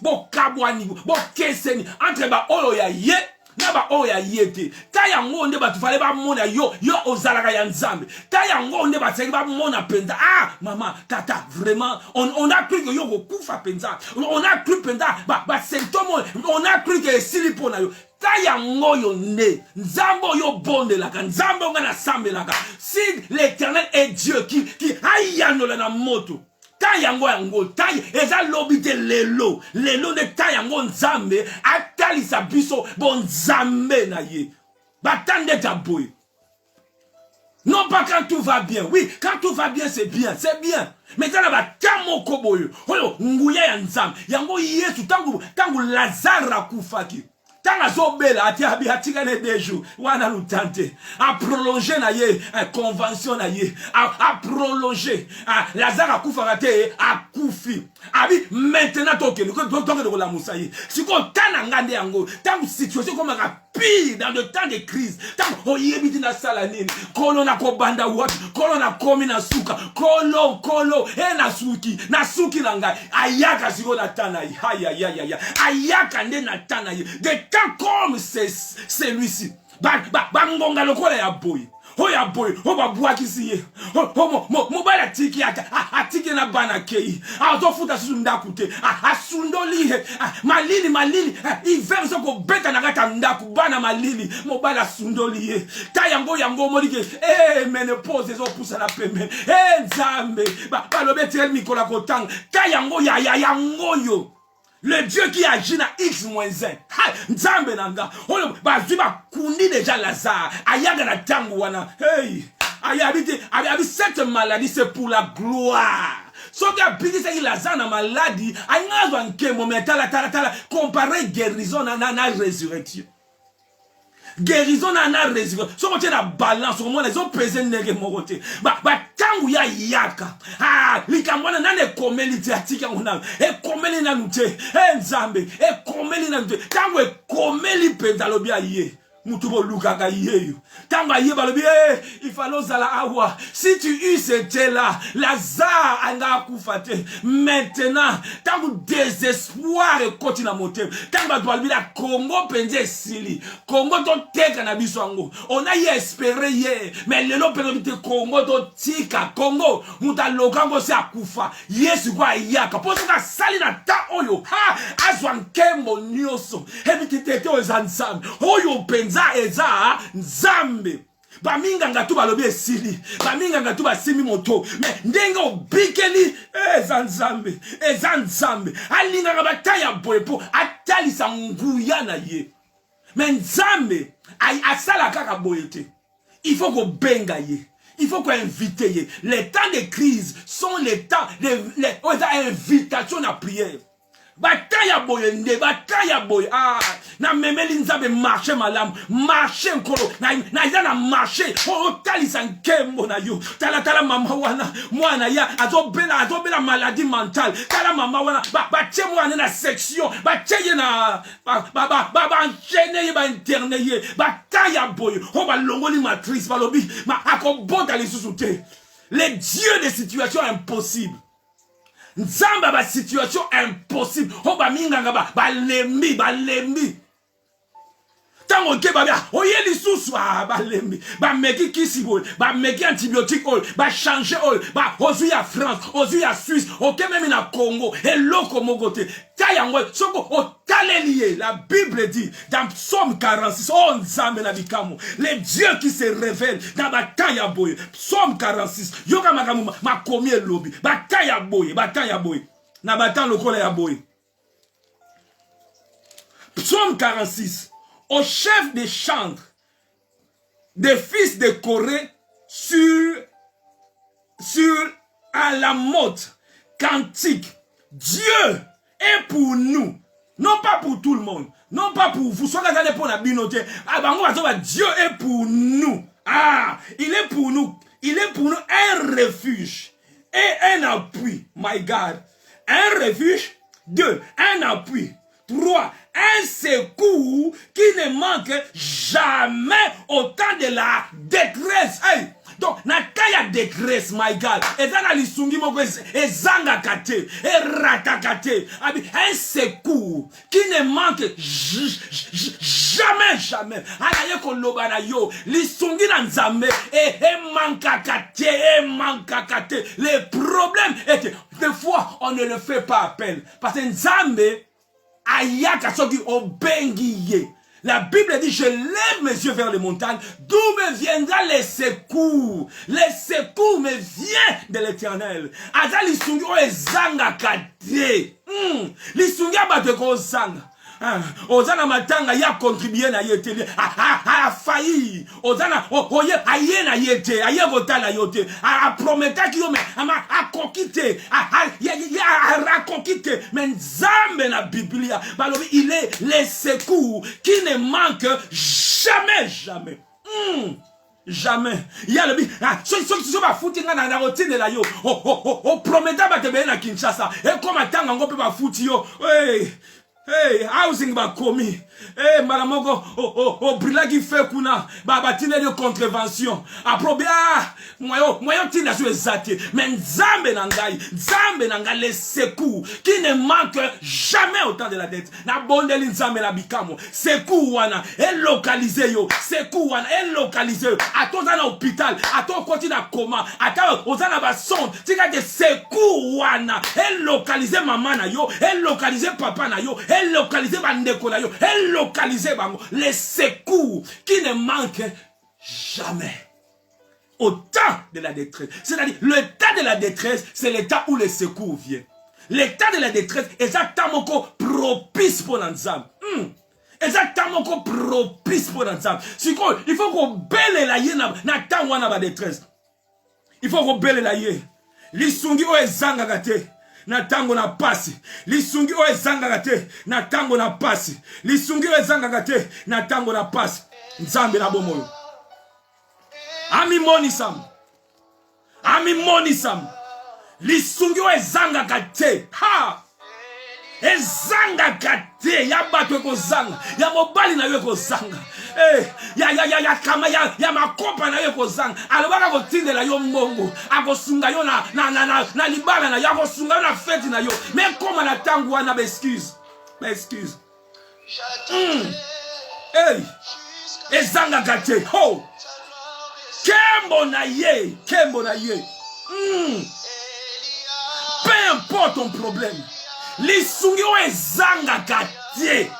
bokabwani bokeseni entre ba oyo ya ye na ba oyo ya yete ta yango nde batu fale ba mona yo ozalaka ya Nzambe ta yango nde bateki ba mona penza maman tata vraiment on a cru que yo kokufa penza on a cru penza ba symptômes on a cru que silipo na yo ta yango yo nde Nzambo yo bondelaka Nzambo ngana sambelaka si l'Éternel est Dieu qui ayanola na moto ta yango ta eza lobite lelo ne ta yango Nzambe atalisa biso bon Nzambe na ye batande ta boy. Non pas quand tout va bien. Oui, quand tout va bien, c'est bien. Mais ça n'a pas tamo koboyo. Oyo, nguya ya Nzambe. Yango Yesu tangu Lazare akufaki. Tanga zobela ati atika ne deju wana lutante a prolonger na ye convention na ye a prolonger Lazare akufa kate akufi abi maintenant toke de la musayi siko tana ngande yango tangu situation comme ka pire dans le temps de crise. Tant oyebiti na salanine, kolo na kobanda wapi, kolo na komi na suka, kolo, na suki na ngai, ayaka siko na tana, ayaka nde na tana, des temps comme celui-ci, bangonga lokola ya boy. Oya boy, oba buakisi ye. Mobile atiki atiki na bana kei. Azofuta sunda kute. Asundoli he. Malili. Iver soko beta na gata ndaku bana malili. Mobile asundoli ye. Ta yango molike. Menopause zo pusa na pembe. Nzambe. Balobe tel mikola kotang. Ta yango yango yo. Le Dieu qui agit na X-1. Nzambe nanga. Oyo bazwi ba kundi déjà Lazare. Ayaga na tangu wana. Hey. Ayabi cette maladie c'est pour la gloire. Soki abiki seki Lazare na maladie. Ayangazwa nkemo metala tala. Comparer guérison na résurrection. Guérison na résurrection. So kote na balance. So kote les autres pesent nege mokote. Tangu ya yaka. Likambwana nane komeli te atika unam. Komeli na nute. Nzambe. Komeli na nute. Tangu komeli pentalobi aye. Mutubo lukaka yeyo. Tangu aye balobi il fallait zala awa. Si tu étais là, Lazare anga kufate. Maintenant, tangu désespoir et continue à monter. Tangu balobi la Congo penze sili. Congo to teka na biso ango. On a y espéré hier, mais le lo penobite Congo to tika. Congo muta lokango se akufa. Yesu kwa yaka. Poso ka sali na ta oyo. Azwan kembo nyoso. Hebitete o zanzam. Oyo penza eza nzambe. Baminga ngatu balobi esili. Baminga ngatu basimi moto. Mais ndenga obikeli nzambe. Nzambe. Alinga ngabataya boepo. Atalisa nguya na ye. Mais nzambe asala kaka boyete. Il faut qu'on benga ye. Il faut qu'on invite ye. Les temps de crise sont les temps d'invitation à prière. Bataya boye nde, bataya boye. Na memeli nzabe marché malam, marché nkolo, na yana marché, talisa nkembo na yo. Tala mama wana, mwana ya, azobela maladie mentale. Tala mama wana, bache mwana na section, bache ye na, enchaîné ye, interné ye, bataya boye, longoli matrice, balobi, akobota les sous-soutés. Les dieux des situations impossibles. Nzamba ba situation impossible. Minga balembi. Tango ke babia, oyeli susu balembi. Ba meki kisibol, ba meki antibiotique ol, ba changer ol, ba ozu ya France, ozu ya Suisse, oke même na Congo, et loko mogote. Tayango soko otalelié. La Bible dit dans Psaume 46, oh nzambe na bikamu, les dieux qui se révèlent dans bataya boy. Psaume 46, yoka makamu makomi lobby, bataya boy. Na batan lokola ya boy. Psaume 46. Au chef des chantres, des fils de Corée, sur à la motte, cantique. Dieu est pour nous, non pas pour tout le monde, non pas pour vous. Soit regardez pour la binoté. Dieu est pour nous. Il est pour nous. Il est pour nous un refuge et un appui. My God. Un refuge. 2. Un appui. 3. Un secours qui ne manque jamais au temps de la détresse. Hey. Donc, nakaya détresse, my God. Et dans la lisungi moko ezanga kate, ratakate. Un secours qui ne manque jamais. Alaye koloba na yo, lisungi na nzambe manka kate. Le problème est que des fois on ne le fait pas appel parce que nzambe ayaka soki obengiye. La Bible dit, je lève mes yeux vers les montagnes, d'où me viendra les secours. Les secours me viennent de l'Éternel. Aza lisungi o ezanga kate. Lisungi abate ko zanga. Ozana matanga ya contribuer na yete. A failli. Ozana oye aye na yete, aye gotala yote. A prometa ki yo me a kokite. A rakokite. Mais nzambe na Biblia, balobi il est les secours qui ne manquent jamais. Jamais. Il y a le bi. So ba futi nga na rotine la yo. Prometa ba te be na Kinshasa. E comme atanga ngo pe ba futi yo. Hey, housing ba komi. Eh, malamoko, oh, brila qui fait kuna, babatine de contravention. Aprobia, moyo tina sur ezati. Mais nzambe nangai, les secours, qui ne manque jamais au temps de la dette. Na bondeli nzambe la bikamo. Secours wana, et localisé yo. Secours wana, et localisé yo. Attends dans l'hôpital, attends quand il a coma, attends, aux ana ba sonde. Tika de secours wana, et localisé maman na yo, et localisé papa na yo, et localisé bandeko na yo, et localiser les secours qui ne manquent jamais au temps de la détresse. C'est-à-dire, le temps de la détresse, c'est le temps où les secours viennent. Le temps de la détresse, exactement propice pour l'ensemble. Exactement propice pour l'ensemble. Il faut qu'on belle la yé na temps où on a la détresse. Il faut qu'on belle la yé. Lisungi o ezanga gate. Na tango na pasi. Lisungi o ezanga te. Na tango na pasi. Lisungi o ezanga te. Na tango na pasi. Nzambe na bomoyo. Ami monisam. Ami monisam. Lisungi o ezanga te. Ha! Ezanga kate. Ya bato eko zanga. Ya mobali na yo eko zanga. Ya kama ya makopa na yo kozanga. Alobaka kotinde la yo mbongo. Akosunga yo na libala na yo. Akosunga yo na feti na yo. Mais koma na tangu wana excuse. Excuse. Hey. Ezanga kate. Ho. Kembo na ye. Kembo na ye. Peu importe ton problème. Lisungi o ezanga kate.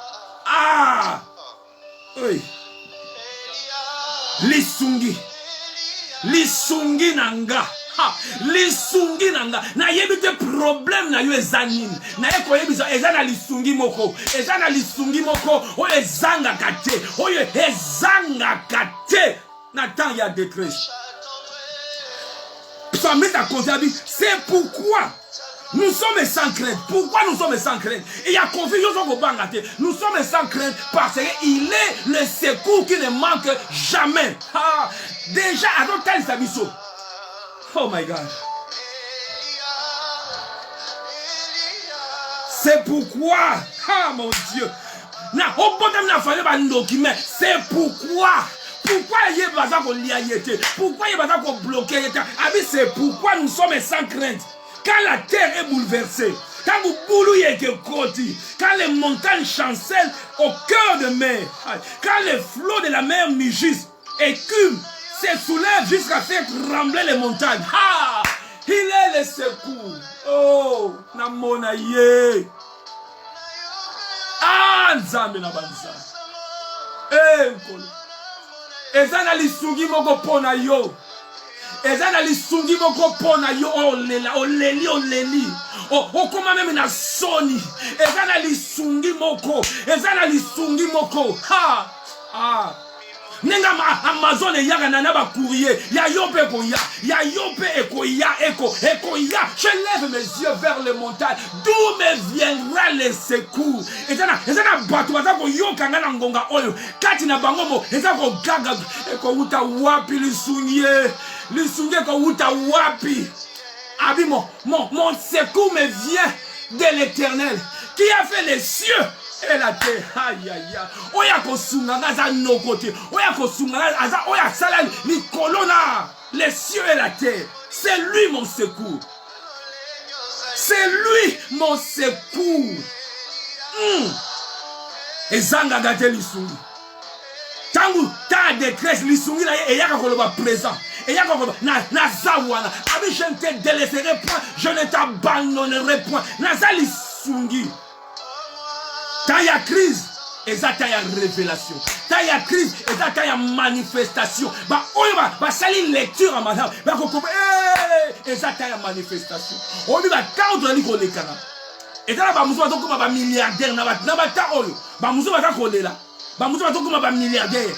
Ah. Oui. Lisungi nanga. Ha, lisungi nanga. Na yebite problème na yo ezanini. Na yeko yebisa ezana lisungi moko. Ezana lisungi moko. O ezanga kate. O ezanga kate. Na temps ya détresse. Psalmiste a conservé. C'est pourquoi nous sommes sans crainte. Pourquoi nous sommes sans crainte? Il y a confusion au bangate. Nous sommes sans crainte parce qu'il est le secours qui ne manque jamais. Ah, déjà, à notre temps, oh my God. C'est pourquoi, ah mon Dieu, c'est pourquoi. Pourquoi il y a besoin qu'on l'y pourquoi il y a besoin qu'on bloque? C'est pourquoi nous sommes sans crainte. Quand la terre est bouleversée, quand vous boulouillez que côté, quand les montagnes chancellent au cœur de mer, quand les flots de la mer mugissent, écument, se soulèvent jusqu'à faire trembler les montagnes. Ah, il est le secours. Oh, namona ye. Ah, nzambe na banza. Nkolo. Ezana lisungi moko pona yo. Ezana lisungi moko pona yo. Oleli. Okoma même na soni. Ezana lisungi moko. Ezana lisungi moko. Ha. Ah. Nenga Amazon e yaga na ba courrier. Ya yope ko ya. Ya yope eko ya eko ya. Je lève mes yeux vers les montagnes. D'où me viendra le secours? Ezana batu bazako yoka ngana ngonga oyo. Kati na bango mo ezako gaga eko uta wapi lisungie ko uta wapi. Abi mon secours me vient de l'Éternel qui a fait les cieux et la terre. Aïe aïe aïe. Oya kosunga ngaza no côté. Oya kosunga ngaza oya salali ni kolona les cieux et la terre. C'est lui mon secours. C'est lui mon secours. Ezanga gate lisungi. Tangu ta détresse lisungi na e yaka koloba présent. Et yaka koloba na zawana. Abi je ne te délaisserai point, je ne t'abandonnerai point. Na za lisungi. Quand il y a crise, et ça il y a révélation. Quand il y a crise, et ça il y a manifestation. Bah on va salir lecture en madame. Bah et ça il y a manifestation. On dit bah quand on dit qu'on est cana. Et ça là bah muso donc comme milliardaire na ba ta oyo. Bah muso va coller là. Bah muso donc comme milliardaire.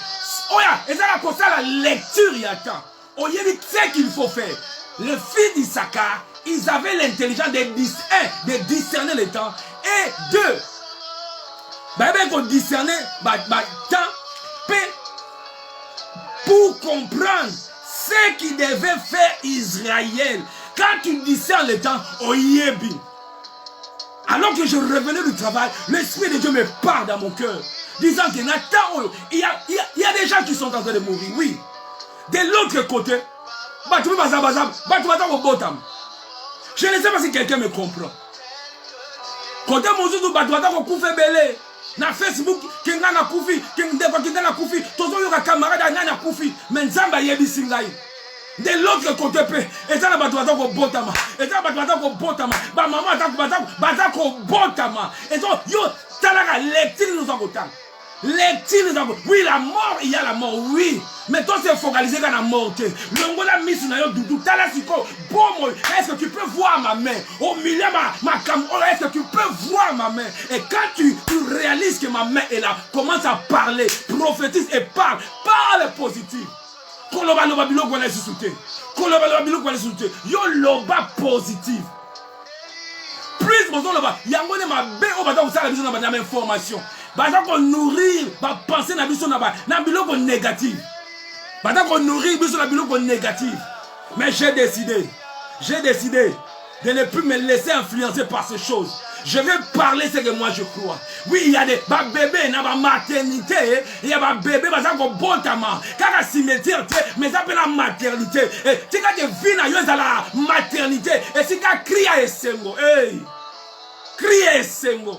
Oya, et ça là pour ça la lecture il y a temps. On y dit ce qu'il faut faire. Les fils d'Issachar, ils avaient l'intelligence de discerner le temps et deux. Ben qu'on discerner temps pour comprendre ce qui devait faire Israël. Quand tu discernes le temps, au Yébi. Alors que je revenais du travail, l'Esprit de Dieu me parle dans mon cœur. disant que Nathan, il y a des gens qui sont en train de mourir, oui. De l'autre côté, je ne sais pas si quelqu'un me comprend. Côté Mouzou, na Facebook, kenga na kufi, kenga na kufi, tozo yoka camarade na kufi, mais nzamba yebi singai. De l'autre côté, et ça, ko botama, et ça, ko botama, ba maman ko botama, et ça, yo, talaka, lectile nous en autant. Lectile nous en autant. Oui, la mort, il y a la mort, oui. Mais toi, c'est focalisé dans la mort. Le ngola misu na yo doudou, talasiko, bon, est-ce que tu peux voir ma main? Au milieu, ma caméra, est-ce que tu peux voir ma main? Et quand tu réalises que ma main est là, commence à parler, prophétise et parle positif. Koloba loba bilo kwa lesute. Koloba loba bilo kwa lesute. Yo loba positif. Plus bonjour loba. Yangone ma be o bata usala biso na ba même information. Bata ko nourrir ba penser na biso na bilo ko négatif. Bata ko nourrir biso na bilo ko négatif. Mais j'ai décidé de ne plus me laisser influencer par ces choses. Je vais parler ce que moi je crois. Oui, il y a des bébés dans la maternité. Il y a des bébés qui sont bon tama. Quand la cimetière, mais ça peut la maternité. Et si quand tu vis dans la maternité, et si quand tu cries à Essengo, hey, crie à Essengo.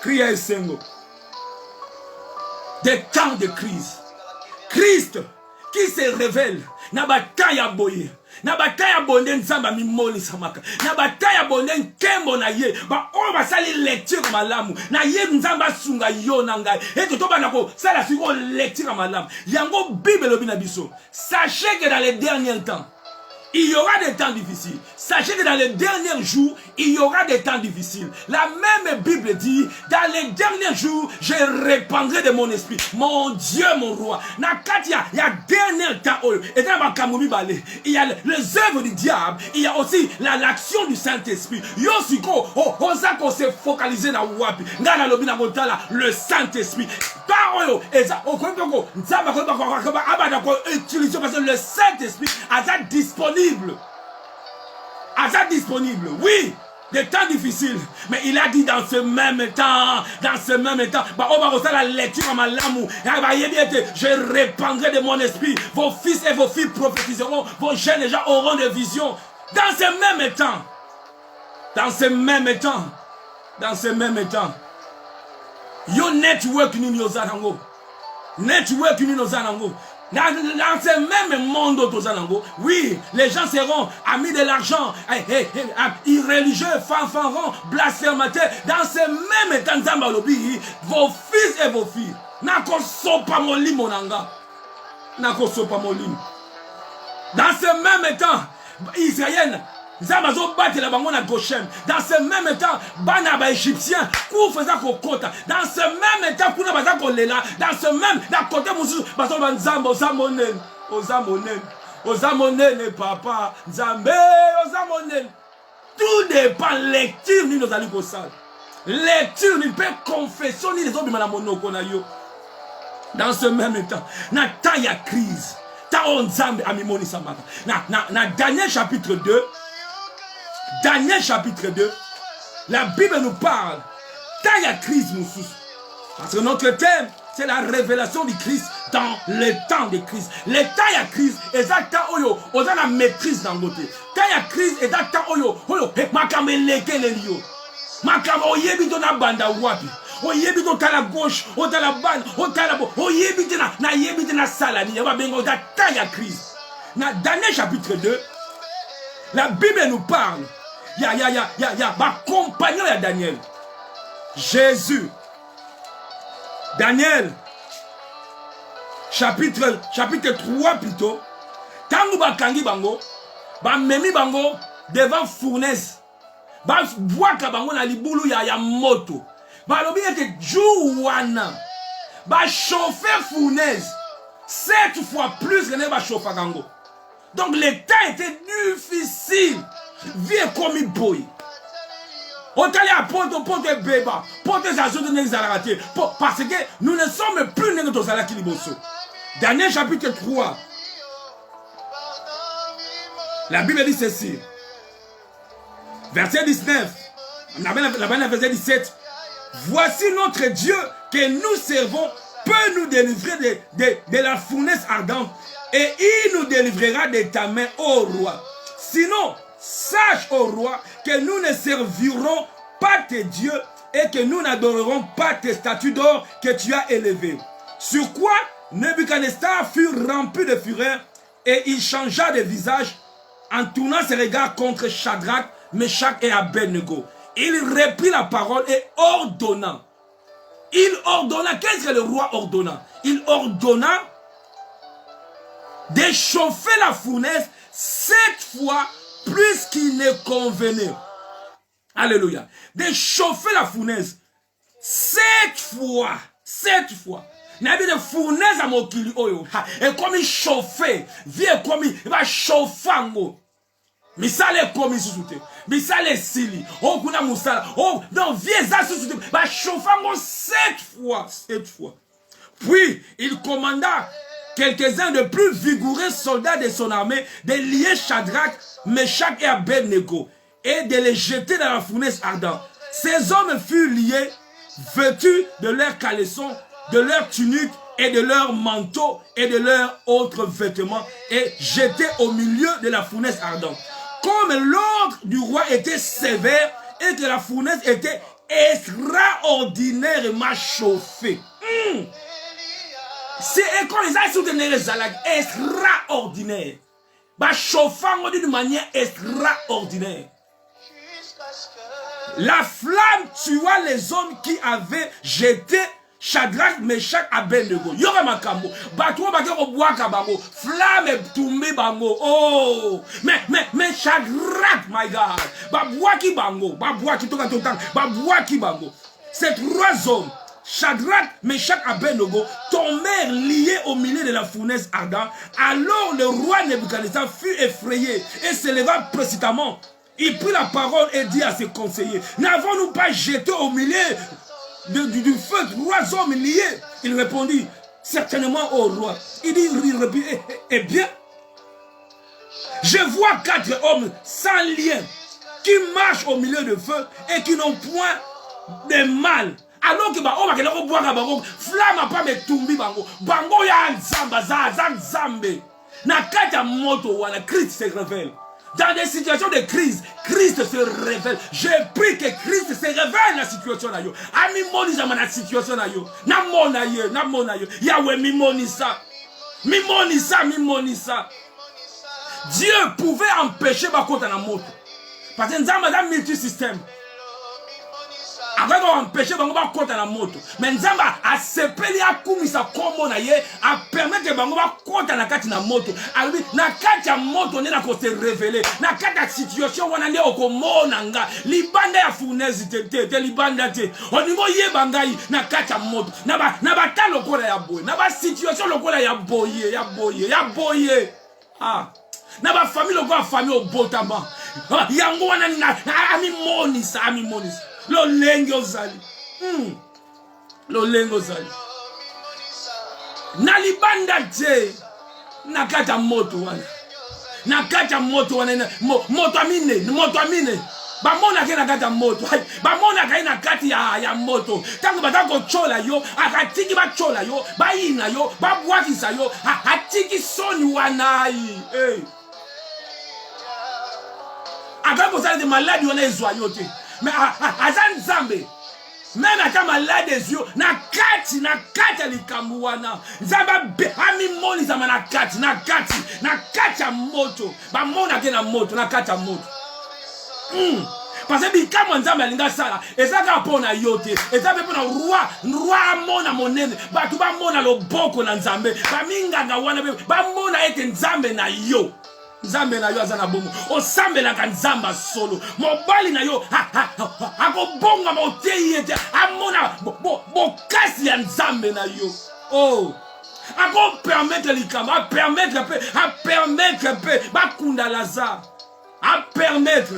Crie à Essengo. Des temps de crise. Christ qui se révèle. Na bataille à boyer. Na bataya bonde nzamba mimoli samaka. Na bataya bonde nkembo na ye. Ba o basali lecture malamu. Na ye nzamba sunga yo nanga. Et to ba nako sala siko lecture malamu. Yango Bible lobi na biso. Sachez que dans les derniers temps, il y aura des temps difficiles. Sachez que dans les derniers jours, il y aura des temps difficiles. La même Bible dit, dans les derniers jours, je répandrai de mon esprit. Mon Dieu, mon roi. Nakatia, il y a dernier temps. Et dans ma kamoumi balé, il y a les œuvres du diable. Il y a aussi l'action du Saint-Esprit. Yosiko, on s'est focalisé dans Wapi. Ngana lobi na motala, le Saint-Esprit. Parole, et ça, utiliser parce que le Saint-Esprit a disponible. Oui, des temps difficiles. Mais il a dit dans ce même temps, bah, on va ressentir la lecture à ma lamou. Je répandrai de mon esprit. Vos fils et vos filles prophétiseront. Vos jeunes gens auront des visions. Dans ce même temps. Yo network ni nozanango. Dans ce même monde d'Ozanango, oui, les gens seront amis de l'argent, irréligieux, fanfarons, blasphémateurs. Dans ce même temps, Zambalobi, vos fils et vos filles, nako sopa moli monanga, nako sopa moli. Dans ce même temps, Israël, Zamazo battre la bango na Goshen. Dans ce même temps, bana ba égyptien, kou faisant kokota. Dans ce même temps, kuna baza kolela. Dans ce même, dans côté musu, bazo banzambo, zamonen, ozamonen, papa, nzambe, ozamonen. Tout dépend lecture ni nos ali kosal. Lecture ni pe confession ni les autres bimana monoko na yo. Dans ce même temps, na ta ya crise. Ta onzambe amimoni samaka. Na Daniel chapitre 2. Daniel chapitre 2, la Bible nous parle. Taille à crise, Moussous. Parce que notre thème, c'est la révélation du Christ dans le temps de crise. Les tailles à crise, exactement, on a la maîtrise dans le côté. Taille à crise, exactement, ma caméléke les lios. Ma caméléke, on a banda wapi. On y est à la gauche, on a la bande, on a la on y est na salani, on va bien on a taille à crise. Dans Daniel chapitre 2, la Bible nous parle. Ma compagnon est Daniel. Jésus. Daniel. Chapitre 3 plutôt. Tangu bakangi bango. Ba memi bango devant fournaise. Ba boaka bango na libulu ya moto. Ba lobi ete jouana. Ba chauffer fournaise. 7 fois plus que ne ba chauffer gango. Donc les temps étaient difficiles. Vie comme il boy. On t'allait à porte béba. Porte les azos de n'exalarater. Parce que nous ne sommes plus nés dans la Kiliboso. Daniel chapitre 3. La Bible dit ceci. Verset 19. La Bible verset 17. Voici notre Dieu que nous servons peut nous délivrer de la fournaise ardente et il nous délivrera de ta main, ô roi. Sinon, sache, ô roi, que nous ne servirons pas tes dieux et que nous n'adorerons pas tes statues d'or que tu as élevées. Sur quoi Nebuchadnezzar fut rempli de fureur et il changea de visage en tournant ses regards contre Shadrach, Meshach et Abednego. Il reprit la parole et ordonna. Qu'est-ce que le roi ordonna? Il ordonna d'échauffer la fournaise 7 fois plus qu'il ne convenait. Alléluia. D'échauffer la fournaise 7 fois. 7 fois. Il y a des fournaises à mon kili. Et comme il chauffait, viens comme il va chauffer. Mais ça les commis sous-souté. Mais ça les sili. Oh, kuna moussala. Oh, non, viens ça sous-souté. Va chauffer 7 fois. 7 fois. Puis, il commanda quelques-uns de plus vigoureux soldats de son armée de lier Shadrach, Meshach et Abednego et de les jeter dans la fournaise ardente. Ces hommes furent liés, vêtus de leurs caleçons, de leurs tuniques et de leurs manteaux et de leurs autres vêtements et jetés au milieu de la fournaise ardente. Comme l'ordre du roi était sévère et que la fournaise était extraordinairement chauffée. C'est quand les gens soutenaient les alagues extraordinaire. Bah chauffant d'une manière extraordinaire. La flamme tua les hommes qui avaient jeté Shadrach, Meshach, Abednego. Yora makambo. Batwa bakero boaka bango. Flamme tombé bango. Oh. Mais Shadrach, my God. Babwaki bango. Babwaki toka tontang. Babwaki bango. Ces 3 hommes, Shadrach, Meshach, Abednego, tombèrent liés au milieu de la fournaise ardente. Alors le roi Nebuchadnezzar fut effrayé et se leva précipitamment. Il prit la parole et dit à ses conseillers, n'avons-nous pas jeté au milieu du feu 3 hommes liés? Il répondit, certainement au roi. Il répondit, eh bien, je vois 4 hommes sans lien qui marchent au milieu du feu et qui n'ont point de mal. Alors que bah, flamme pas me tumbi bango. Bango ya nzamba, nzambe. Na kata moto wana, Christ se révèle. Dans des situations de crise, Christ se révèle. Je prie que Christ se révèle dans la situation là yo. Ami moni za na situation là yo. Na mona yo. Yahweh mi moni ça. Mi moni ça. Dieu pouvait empêcher ba kota na moto. Parce que nzamba da multi-système. Après qu'on empêche bango ba kota na moto. Mais nzamba a sepeli a kumisa kombo na ye a permettre que bango ba kota na kati na moto. Alors na kati ya moto ne na ko se révéler. Na kati ya situation wana nde okomona nga. Libanda ya fournaise te libanda te. Au niveau ye bangai na kati ya moto. Na ba ta lokola ya boye. Na ba situation lokola ya boye. Ah. Na ba famille lokola famille obotama. Yango wana na ami monisa. Lolengo zali. Na libanda te. Na kata moto wana. Moto amine. Ba mona ke na kata moto. Ba mona ke na kati ya moto. Tango batako chola yo, akatiki ba chola yo, ba ina yo, ba bwakisa yo, atiki soni wanai. Hey. Akako sala de maladi wana ezwa yo te. Mais azan zambe même ata malade des yeux na kati likambu wana zamba ami moni zama na kati ya moto ba mona ke na moto na kati ya moto parce que bikamo nzambe alinga sala ezaka pona yote ezabe pona roi mona monene batu ba mona loboko na nzambe ba minganga wana ba mona ete nzambe na yo. Nzambe na yo azana bomo osambelaka nzamba solo mobali na yo akobonga motei ete amona bokasi ya nzambe na yo. Oh, akopermettre likamba apermettre pe bakunda Lazare apermettre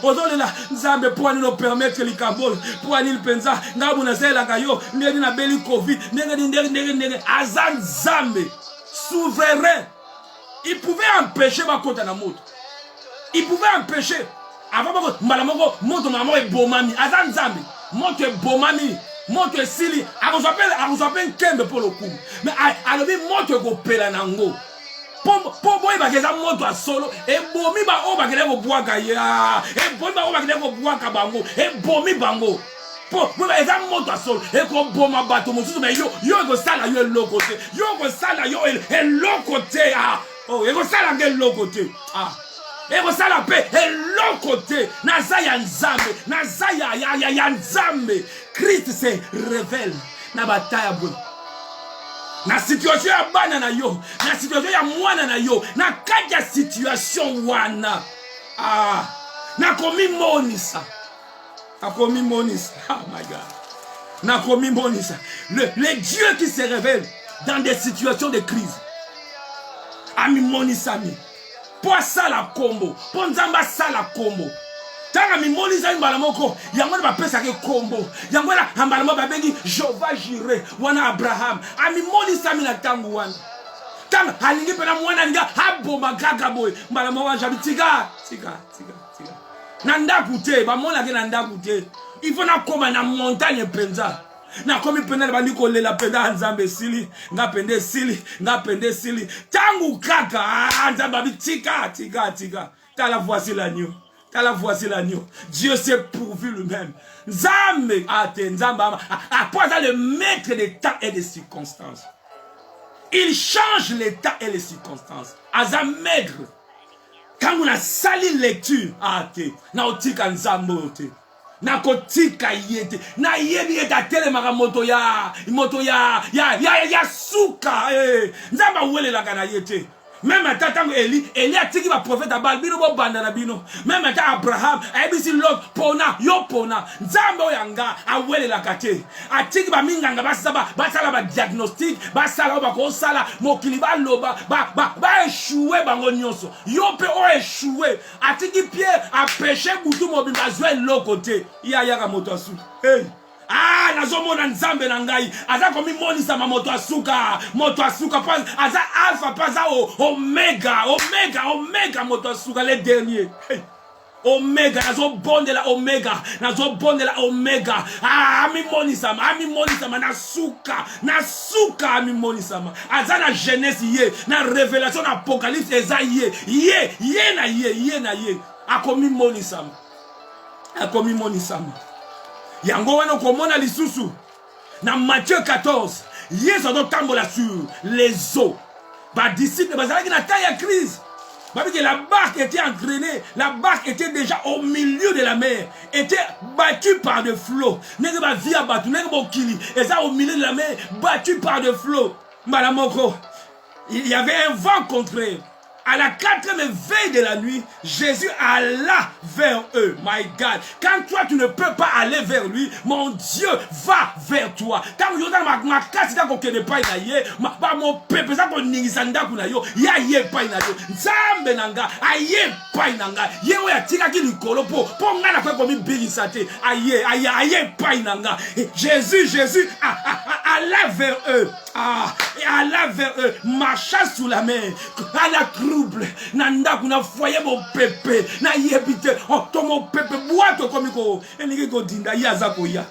ozolela nzambe po ani no permettre likambo po ani penza ngabu na selaka yo ndeni na beli covid ndenge azan nzambe souverain. Il pouvait empêcher ma côte na moto. Il pouvait empêcher avant que malamoko moto maman et bomami azan zambi moto et bomami moto esili akozwa nkembe pour le coup mais alobi moto ekopela nango po boy bakeza moto a solo ebomi ba o bakele ko bwaka ya ebomi ba o bakele ko bwaka bango ebomi bango po eza moto a solo ekoboma bato mosusu mais yo ekosala yo eloko te yo ekosala yo eloko te oh ekosala nge eloko te ekosala mpe eloko te naza ya nzambe naza ya nzambe. Christ se révèle na bataya boye na situation ya bana na yo na situation ya mwana na yo na kati ya situation wana nakomi monisa oh my God nakomi monisa le Dieu qui se révèle dans des situations de crise ami monisami po asala kombo po nzamba asala kombo tanga mimonisa mbala moko yango ba pesa ke kombo yango la mbala moko babengi Jehova Jireh wana Abraham ami monisa mina tangu wana tanga alingi pena mwana nga aboma gaga boy mbala moko jabitika tika nanda kute ba mona ke nanda kute il faut na koma na montagne penza na komi pena ba ndiko lela penda nzambe sili nga pende sili tangu kaka nzamba bitika tika tala voici l'agneau. Car voici l'agneau. Dieu s'est pourvu lui-même. Nzambe Nzamba après le maître des temps et des circonstances. Il change les temps et les circonstances. Aza maître. Quand on a sali lecture, na otika Nzambe na kotika yete na yebi eta tele moto ya suka Nzamba wele la kana yete. Même à tant Eli a tiki ba prophète à Balbino bo banda na bino. Même à Abraham, abisi lot pona yo pona. Nzambo yanga awele la kate. A tiki ba minganga basala ba diagnostic, basala ba ko sala mokili ba loba ba échouer bango nyonso. Yo pe o échouer. A tiki Pierre a péché butu mobimba zwe l'autre côté. Ya moto asu. Hey. Nazomona nzambe na ngai aza komi monisa moto asuka pas aza alpha pas omega moto asuka le dernier omega nazo bonde la omega ami monisa nasuka ami monisa aza na Genèse ye na révélation na apocalypse eza ye na akomi monisa yango wana komona lisusu na Matthieu 14 Yesu azotambola sur les eaux ba disciples bazalaki na taille ya crise parce que la barque était entraînée, la barque était déjà au milieu de la mer, était battue par des flots. N'est-ce pas via batu, n'est-ce pas kili, et ça au milieu de la mer, battue par des flots. Malamoko, il y avait un vent contraire. À la 4e veille de la nuit, Jésus alla vers eux. My God. Quand toi, tu ne peux pas aller vers lui, mon Dieu va vers toi. Quand tu ma kasi da ko kene pa ina ye, ba mo pepe za ko ningisa ndaku na yo, ya ye pa ina yo. Nzambe nanga, aye pa ina nga. Ye o ya tika ki likolo po nga na ko mi bigisa te. Aye pa ina nga. Jésus alla vers eux. Et alla vers eux, marcha sous la mer, à la trouble, nanda kuna foyer mon pépé, na yebite, oh tomo pépé, boite comme ko, et n'iko dinda yazakoya,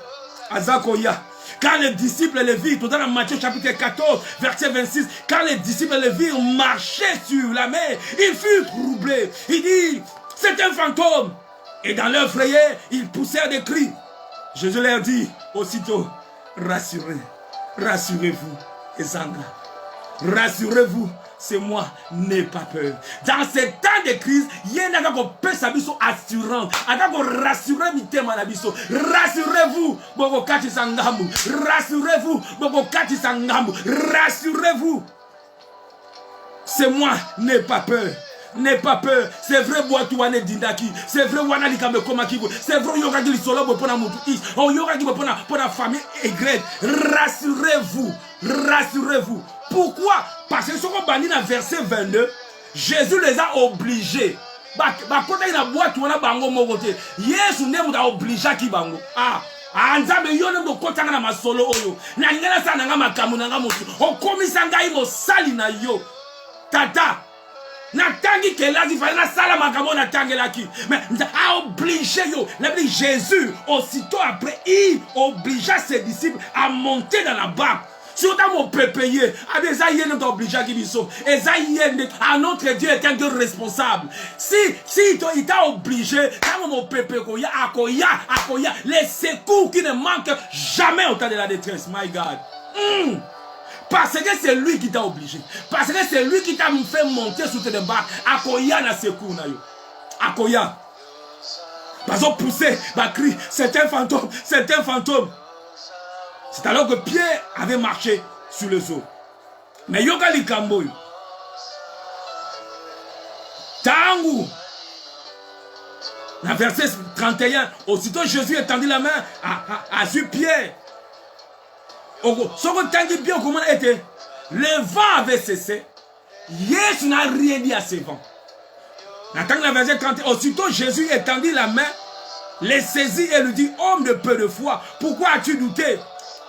azakoya. Quand les disciples les virent, tout dans Matthieu chapitre 14, verset 26, quand les disciples les virent marcher sur la mer, ils furent troublés. Il dit, c'est un fantôme. Et dans leur frayeur, ils poussèrent des cris. Jésus leur dit aussitôt, rassurez-vous. Et Zanga, rassurez-vous, c'est moi, n'aie pas peur. Dans ces temps de crise, il y a un assurant. Rassurez-vous, rassurez-vous. C'est moi, n'aie pas peur. N'aie pas peur. C'est vrai, boitouane dindaki. C'est vrai, wana likame komakigo. C'est vrai, yoga gili solo pour la mutu is. Oh, yoga gili pour la famille aigrette. Rassurez-vous. Rassurez-vous. Pourquoi? Parce que ce qu'on banit dans verset 22, Jésus les a obligés. Quand il a boîte, on a bango mogote. Yesu ne m'a obligé qui bango. Nzambe yo ne mokotanga na masolo oyo. Na ngana sana nga makamu na nga mutu. O komisa ngai mo sali na yo. Tata. Natangi que là, il fallait la salle makambo natangi là qui. Mais a obligé yo. Jésus, aussitôt après, il obligea ses disciples à monter dans la barque. Surtout mon pépé, avec ça, il est obligé à qui sauve. Et ça, à notre Dieu est un Dieu responsable. Si il t'a obligé, quand mon pépé, akoya, les secours qui ne manquent jamais au temps de la détresse. My God. Parce que c'est lui qui t'a obligé. Parce que c'est lui qui t'a fait monter sur tes barques. Akoya na secours na yo. Akoya. Parce qu'on poussait, bah crie, c'est un fantôme, c'est un fantôme. C'est alors que Pierre avait marché sur les eaux. Mais yoga likambo. Tangu. Dans verset 31, aussitôt Jésus étendit la main sur Pierre. Ce que tangi bien comment était, le vent avait cessé. Jésus n'a rien dit à ce vent. Dans le verset 31, aussitôt Jésus étendit la main, les saisit et lui dit, homme de peu de foi, pourquoi as-tu douté?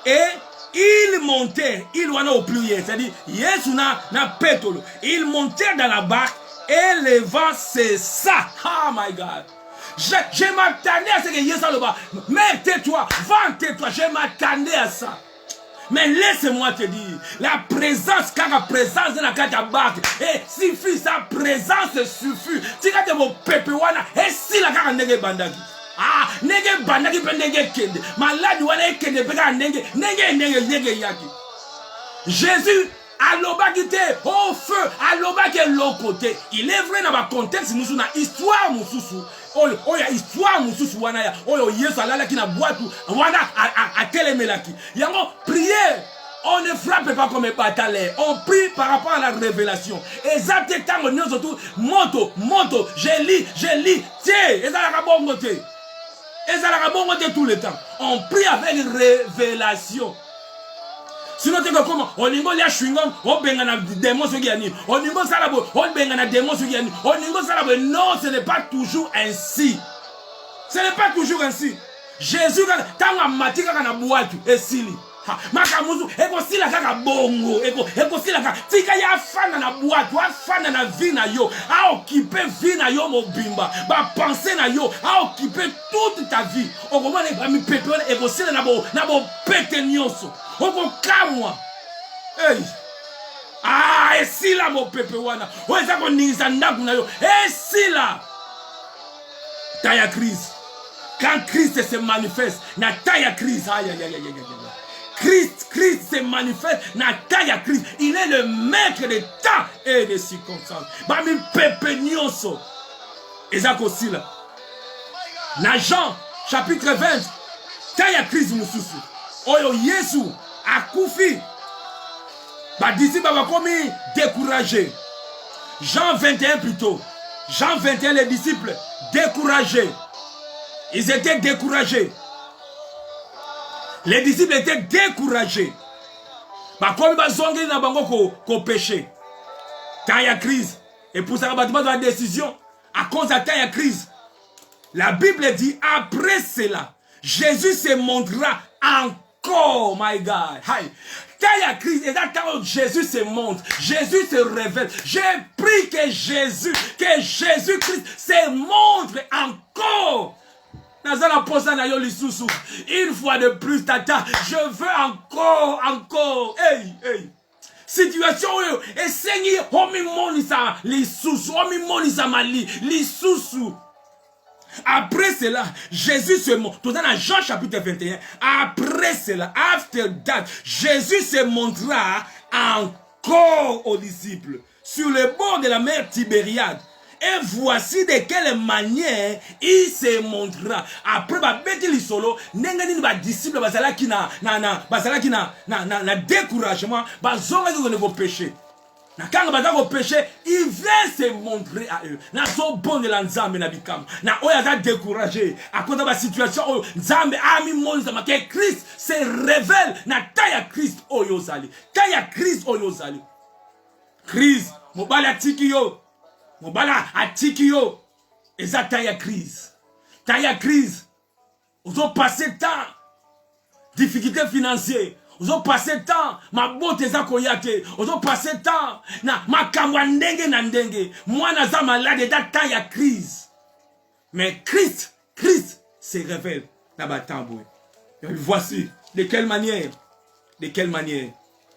Et il montait, il en a au pluriel, c'est-à-dire, Jésus n'a pétolo. Il montait dans la barque et le vent cessa. Oh my God. Je m'attendais à ce que Jésus soit là-bas. Mais tais-toi, vent tais-toi, je m'attendais à ça. Mais laisse-moi te dire, la présence, car la présence de la barque, et suffit, sa présence suffit. Si tu as mon pépé, et si la carte n'est pas bandagi. Ah, nege bandagi pe nege kende. Malade wana kende peka nege yaki. Jésus a l'oba qui était au feu, a l'oba qui est l'autre côté. Il est vrai dans le contexte, nous sommes dans histoire, oya histoire mususu wana ya oyo Yesu alala ki na boîte wana a telemelaki. Yango prière. On ne frappe pas comme un bataille. On prie par rapport à la révélation. Et ça te tango nous autour moto je lis tiens et ça la bongo te. Et ça la bongo te tout le temps. On prie avec révélation. Sinon, tu es comme on n'y a chewing-gum, on bengana démon sur Gianni, on n'y a salabo, on bengana démon sur Gianni, on n'y a salabo. Non, ce n'est pas toujours ainsi. Ce n'est pas toujours ainsi. Jésus, quand on m'a dit qu'on a boîte, et sili. Makamuzu, eko sila kaka bongo, eko sila kaka. Tika ya fana na boîte, wa fana na vie na yo, a occupé vie na yo mobimba, ba penser na yo, a occupé toute ta vie. O comment les mi pepe, eko sila na bo pete nyonso. Oko kamwa. Hey. Ah, et sila mo pepe wana. O ezako ninza ndaku na yo. Et sila. Taya crise. Quand Christ se manifeste, na taya crise. Aïe aïe aïe aïe aïe. Christ se manifeste na taya Christ. Il est le maître des temps et des circonstances. Bami pepe nyonso. Ezako sila. Na Jean chapitre 20. Taya Christ mususu. Oyo Yesu akufi. Ba disciples ba komi découragés. Jean 21 plutôt. Jean 21 les disciples découragés. Ils étaient découragés. Les disciples étaient découragés. Bah comme ils zongi na bango ko péché. Quand il y a crise. Et pour ça, dans la décision, à cause de la crise, la Bible dit après cela, Jésus se montrera encore, my God. Hi. Quand il y a crise, et quand Jésus se montre, Jésus se révèle. J'ai pris que Jésus-Christ se montre encore. Une fois de plus, tata, je veux encore. Hey. Situation, et Seigneur, homi monisa, li susu, homi monisa mali, li susu. Après cela, Jésus se montre. Tout dans Jean chapitre 21. Après cela, after that, Jésus se montrera encore aux disciples sur le bord de la mer Tibériade. Et voici de quelle manière il se montrera. Après, bêti li solo, n'engani ba disciple basala qui na découragement, bazonga qui ne péché. Quand on péché, il vient se montrer à eux. Na so bon de l'ensemble na bikam. Na oya découragé à cause de la situation. Nzambe ami monza que Christ se révèle. Na taya Christ oyozali. Taya Christ oyozali. Christ mobala tikio. Mobala atikio. Eza taya crise. Taya crise. Vous avez passé temps. Difficulté financière. Ozo passer temps, ma beauté za koyate. Ozo passer temps, na makamwa ndenge na ndenge. Moi naza malade da temps ya crise. Mais Christ se révèle dans ma tambour. Voici de quelle manière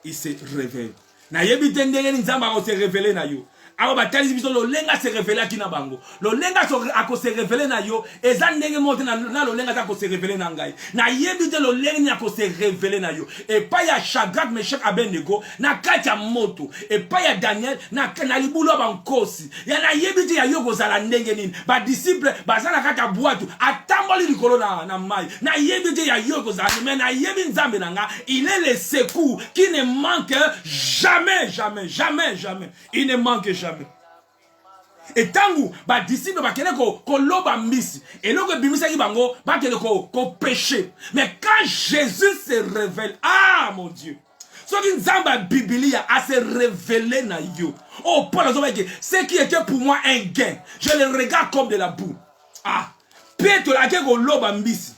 il se révèle. Na yebi tendenge nzamba ko se révéler na yo. Alors batali biso lo lenga se révéler ki na bango. Lo lenga ako se révéler na yo, eza ndenge monte na lo lenga ako se révéler na ngai. Na yebi te lo lenga ako se révéler na yo. Et pas ya Shadrach, Meshach, Abednego na kati ya moto. Et pas ya Daniel na libulo bankosi. Ya na yebi te ya yo kozala ndenge nini. Ba disciple bazana kati ya boîte atamboli likolo na mai. Na yebi te ya yo kozala mais na yebi nzambe nanga, il est le secours qui ne manque jamais. Il ne manque jamais. Et tangu ba disciple ba kene ko loba mbisi et loko bimisa ki bango ba kene ko péché. Mais quand Jésus se révèle, ah mon Dieu, ce qui nzamba biblia a se révélé na yo. Oh Paul a dit ce qui était pour moi un gain, je le regarde comme de la boue. Ah, Pierre la ke ko loba mbisi.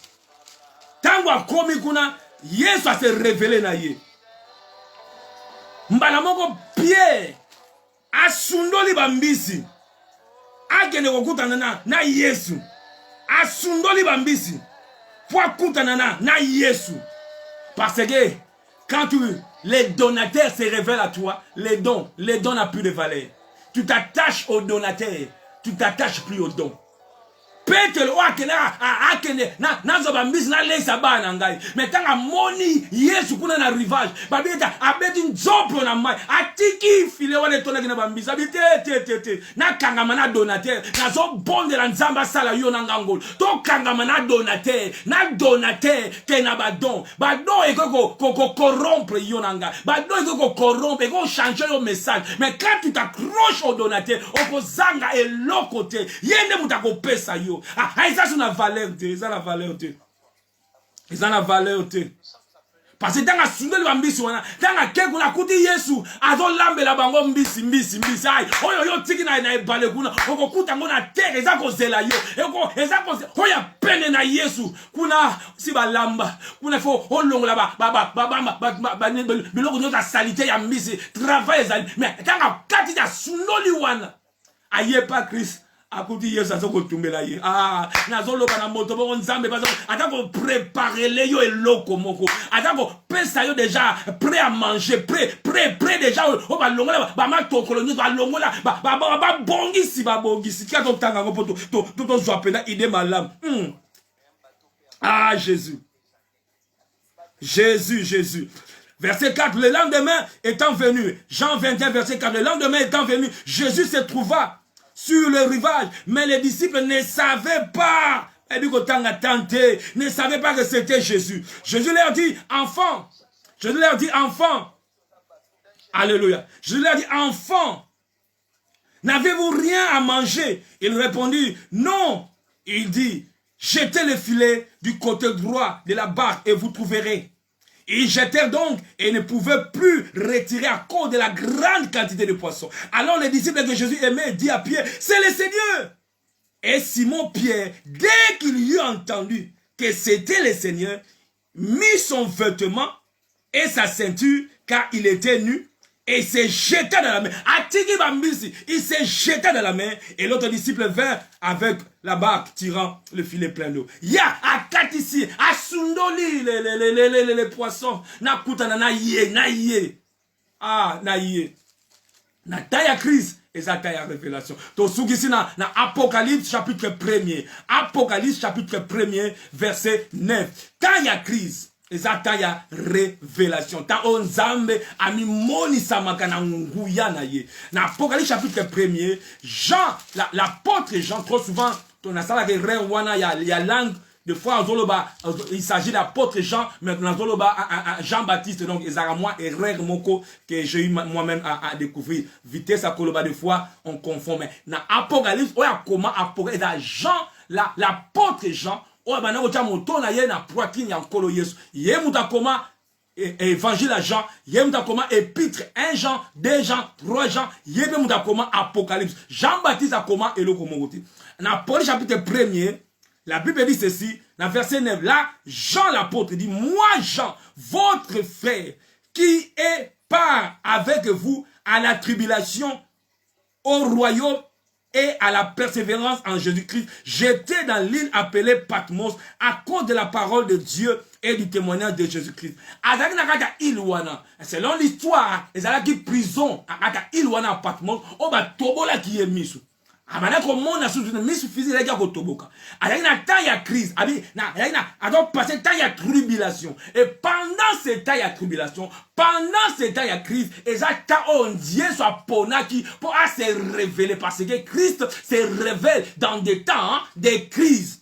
Tangu akomi kuna Yesu a se révélé na ye. Mbala moko Pierre asundoli bambisi akene kokutana na Yesu, asundoli bambisi pour kutana na Yesu, parce que quand les donateurs se révèlent à toi, les dons n'ont plus de valeur. Tu t'attaches aux donateurs, tu t'attaches plus aux dons. Peter akene na zobambisi na lesa bana ngai mais tanga moni Yesu kuna na rivage babeta abeti nzopo na mai atiki file wale tona kina bambisi abite te na kangama na donateur na zo bonde la nzamba sala yo na ngangol to kangama na donateur te na badon e ko corrompre yo nanga badon e ko corrompre e ko changer yo message mais quand tu t'accroches au donateur okozanga et l'autre côté yende mutako pesa yo. Ah, ça c'est une valeur, ça la valeur. Ça la valeur. Parce que dans la single mbisi wana, dans la keko na kuti Yesu, azo lambe la bango mbisi. Ay, oyo tiki na ebale kuna, oko kuta ngona terre, eza ko zela yo. Eza ko oya pene na Yesu. Kuna si ba lamba, kuna fo olongo la ba biloko nyota salité ya mbisi, travail ezali. Mais tanga kati ya sunoli wana. Aye pas Christ. Akuti Yesu azoko tumbela ye. Ah, nazolo bana moto bo nzambe bazo atako préparer le yo eloko moko. Atako pesa yo déjà prêt à manger, prêt déjà o ba longola ba ma tokolo ba longola ba bongisi ka to tanga ngo to zo pena ide malam. Ah Jésus. Verset 4, le lendemain étant venu, Jean 21 verset 4, le lendemain étant venu, Jésus se trouva sur le rivage, mais les disciples ne savaient pas, ne savaient pas que c'était Jésus. Jésus leur dit, enfant, alléluia, Jésus leur dit, enfant, n'avez-vous rien à manger? Il répondit, non. Il dit, jetez le filet du côté droit de la barque et vous trouverez. Ils jetèrent donc et ne pouvaient plus retirer à cause de la grande quantité de poissons. Alors les disciples que Jésus aimait dit à Pierre, c'est le Seigneur. Et Simon Pierre, dès qu'il eut entendu que c'était le Seigneur, mit son vêtement et sa ceinture, car il était nu, et il se jeta dans la mer. Il se jeta dans la mer, et l'autre disciple vint avec la barque tirant le filet plein d'eau. Ya akatisi asundoli les poissons na kutana na ye. Ah na ye. Na taya crise et ça taya révélation. To sugisi na Apocalypse chapitre 1er. Apocalypse chapitre 1er verset 9. Taya crise. Ezata ya révélation. Ta onzambe ami moni samakana nguya na ye. Na Apocalypse chapitre 1er, Jean, l'apôtre Jean, trop souvent, ton asala ke rewana ya langue, des fois il s'agit d'apôtre Jean, mais Jean-Baptiste, donc ezara moi et rare moko que j'ai eu moi-même à découvrir. Vitesse à koloba des fois on confond, mais na Apocalypse, oya comment Apocalypse, Jean, l'apôtre Jean, oh bana ocha moto na ye na poitrine ya nkolo Yesu ye muta koma évangile à Jean ye muta koma épître 1 Jean 2 Jean 3 Jean ye muta koma Apocalypse Jean-Baptiste a koma eloko mokoti na Paul chapitre 1er La Bible dit ceci, dans verset 9, là, Jean l'apôtre dit, moi Jean, votre frère, qui est part avec vous à la tribulation, au royaume et à la persévérance en Jésus-Christ, j'étais dans l'île appelée Patmos à cause de la parole de Dieu et du témoignage de Jésus-Christ. Selon l'histoire, ils allaient en prison à Patmos, on va tobola qui est mis. Amana ko mona su ne mi suffisait les gars ko toboka. Avec na temps il y a crise, donc passer temps il y a tribulation. Et pendant ce temps il y a tribulation, pendant ce temps il y a crise, et ça on Dieu soit pona qui pour se révéler parce que Christ se révèle dans des temps de crise.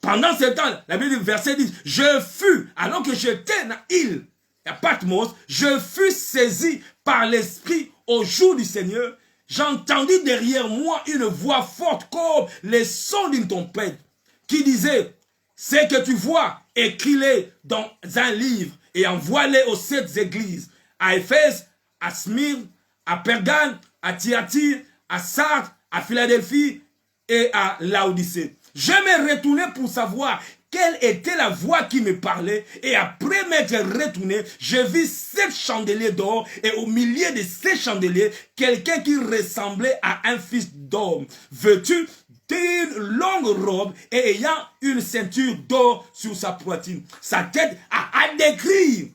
Pendant ce temps, la Bible dit verset 10, je fus alors que j'étais dans l'île à Patmos, je fus saisi par l'esprit au jour du Seigneur. J'entendis derrière moi une voix forte comme les sons d'une tempête qui disait, ce que tu vois, écris-le dans un livre et envoie-le aux 7 églises, à Éphèse, à Smyrne, à Pergame, à Thyatire, à Sardes, à Philadelphie et à Laodicée. Je me retournai pour savoir quelle était la voix qui me parlait, et après m'être retourné, je vis 7 chandeliers d'or, et au milieu de ces chandeliers, quelqu'un qui ressemblait à un fils d'homme, vêtu d'une longue robe et ayant une ceinture d'or sur sa poitrine. Sa tête a décrire.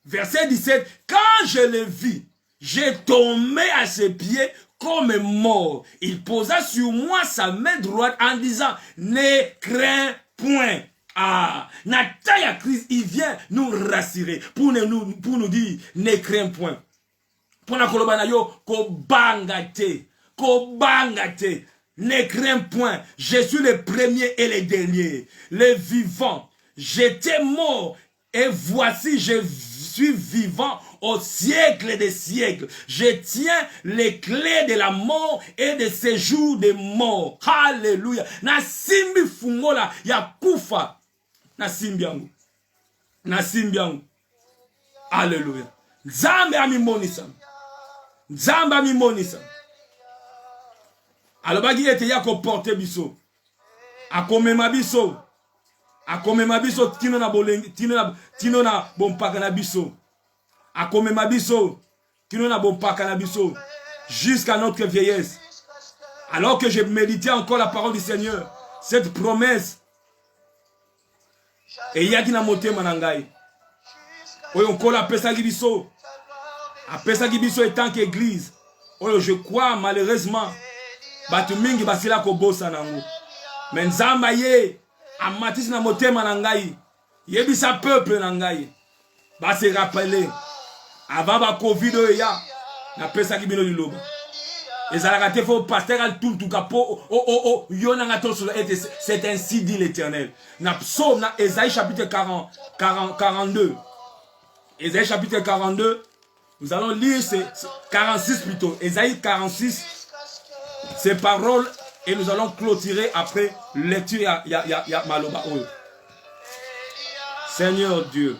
Verset 17, quand je le vis, j'ai tombé à ses pieds comme mort. Il posa sur moi sa main droite en disant, ne crains point. Ah, Nataya Christ, il vient nous rassurer pour nous dire, ne crains point. Pour na kolobana yo, ko bangate, ne crains point. Je suis le premier et le dernier, le vivant. J'étais mort et voici je suis vivant au siècle des siècles. Je tiens les clés de la mort et de séjour des morts. Alléluia. Na simbi fungola ya kufa. Na simbi yangu. Na simbi yangu. Alléluia. Nzambe amimonisa. Nzambe amimonisa. Alobaki ete ya ko porter biso. Akomema biso. Akomema biso tino na bolengi, tino na bompaka na biso. Akomema biso, tino na bompaka na biso, jusqu'à notre vieillesse. Alors que je méditais encore la parole du Seigneur, cette promesse, et yaki na motema na ngai. Oyo nkola apesaki biso. Apesaki biso etant qu'église. Oyo je crois malheureusement, batu mingi basila ko bosa nango. Mais nzamba ye amatisi na motema na ngai, yebisa peuple na ngai, ba se rappeler avant ba covid ya na pesa ki bino liloba ezalaka te fo pasteur al tout kapo yona ngato c'est ainsi dit l'Éternel. Na psaume na Ésaïe chapitre 42. Ésaïe chapitre 42, nous allons lire 46 plutôt. Ésaïe 46, ces paroles. Et nous allons clôturer après lecture ya maloba oyo. Seigneur Dieu.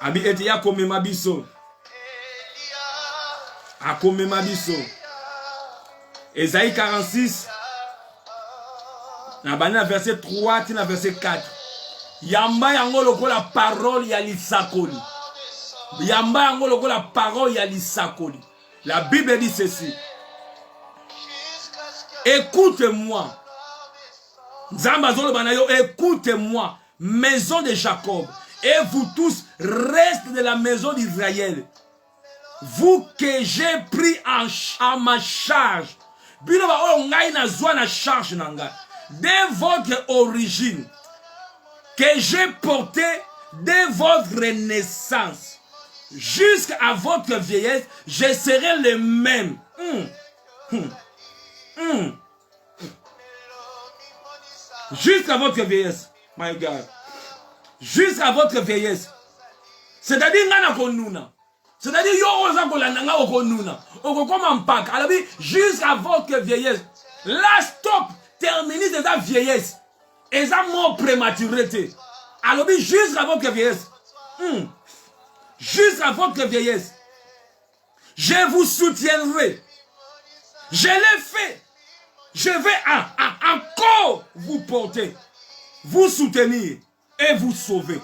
Abi ete ya komema biso. Akomema biso. Ésaïe 46. Na bana verset 3 tina verset 4. Yamba yango lokola parole ya lisakoli. Yamba yango lokola parole ya lisakoli. La Bible dit ceci. Écoutez-moi. Écoutez-moi, maison de Jacob, et vous tous, reste de la maison d'Israël. Vous que j'ai pris en ma charge. Dès votre origine, que j'ai porté dès votre naissance. Jusqu'à votre vieillesse, je serai le même. Jusqu'à votre vieillesse, my God. Jusqu'à votre vieillesse. C'est-à-dire, c'est-à-dire, jusqu'à votre vieillesse. Là, stop, terminez de ta vieillesse. Et ça, mort prématurité. Alors, jusqu'à votre vieillesse. Jusqu'à votre vieillesse, je vous soutiendrai Je l'ai fait. Je vais encore vous porter, vous soutenir et vous sauver.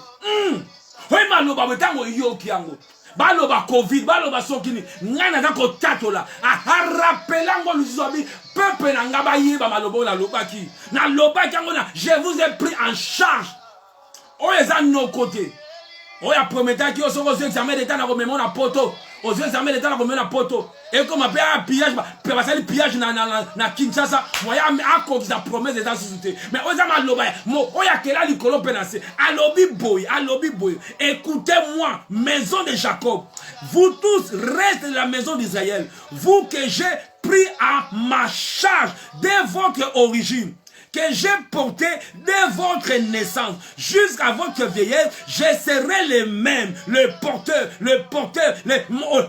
Oui, maloba betango yoki yango. Baloba Covid, baloba sokini. Ngana dako tatola. Rappelango luzobi. Peuple nangaba yeba malobo la lobaki. Na lobaki yango na. Je vous ai pris en charge. Oyeza no côté. Oya prometa ki osoko zo examen d'état na komemo na poto. Ozo examen d'état na komemo na poto. Et comme appelle un pillage, passer pillage na Kinshasa, moya a comme sa promesse d'état sous-souté. Mais oza maloba, mo oya kela likolo penase. Alobi boy. Écoutez-moi, maison de Jacob. Vous tous restez de la maison d'Israël. Vous que j'ai pris à ma charge dès votre origine, que j'ai porté dès votre naissance jusqu'à votre vieillesse, je serai le même, le porteur,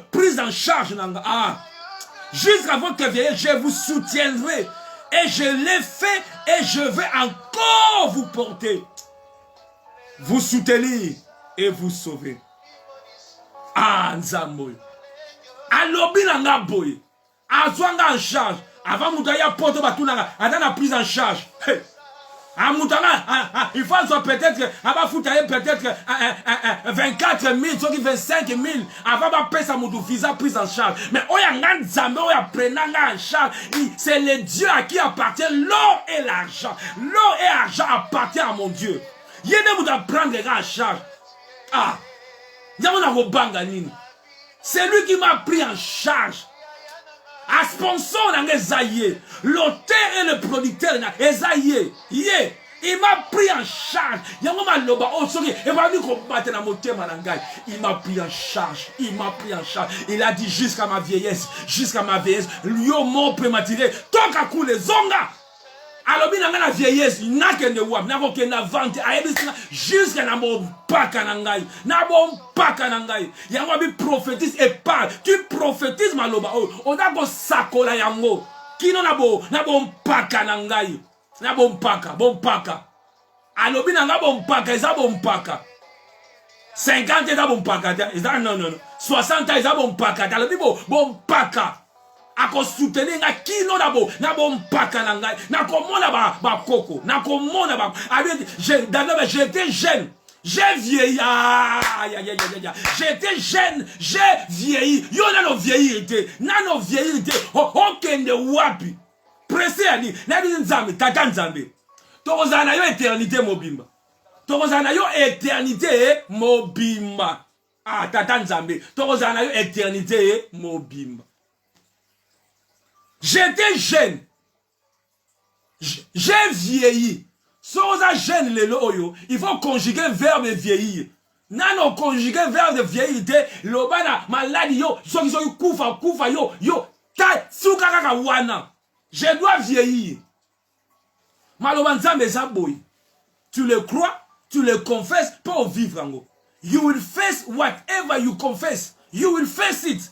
prise en charge. Jusqu'à votre vieillesse, je vous soutiendrai. Et je l'ai fait et je vais encore vous porter, vous soutenir et vous sauver. Nzamboy. Alobi nanga boy. Azwanga en charge. Avant Moutaya porte batunanga, attends la prise en charge. Il faut peut-être peut-être 24 000, 25 000 avant de payer sa visa prise en charge. Mais en charge, c'est le Dieu à qui appartient l'or et l'argent. L'or et l'argent appartient à mon Dieu. Il y a des prendre en charge. C'est lui qui m'a pris en charge. A sponsor dans Esaïe, l'auteur et le producteur dans Esaïe, il m'a pris en charge. Il m'a pris en charge. Il a dit jusqu'à ma vieillesse, Lui mort prématuré. Tant qu'à coup les zonga. Alors bien la vieillesse, il n'a qu'un de wab, n'a qu'un vente, jusqu'à la mort pas kanangai, n'a bon pas kanangai. Yango bi prophétise et parle. Tu prophétises maloba. On a bon sakola yango. Qui non n'a bon pas kanangai, n'a bon paka. Alors bien n'a bon paka, ils a bon paka. 50 ils a bon paka, non. 60 ils a bon paka. Alors bien bon paka. Ako soutenir na kino na bon paka na ngai na komona ba koko na komona ba d'abord j'étais jeune, j'ai vieilli, j'étais jeune, j'ai vieilli, yo na no vieilli okende wapi pressé ani na bi nzambe tata nzambe tokozana yo éternité mobimba tata nzambe tokozana yo éternité mobimba. J'étais jeune. J'ai vieilli. Soza jeune le loyo. Il faut conjuguer verbe vieillir. Nano conjuguer verbe vieillir. Lobana maladi yo. Soki kufa yo. Ta sukaka wana. Je dois vieillir. Malobanza mezaboy. Tu le crois, tu le confesses pour vivre en. You will face whatever you confess. You will face it.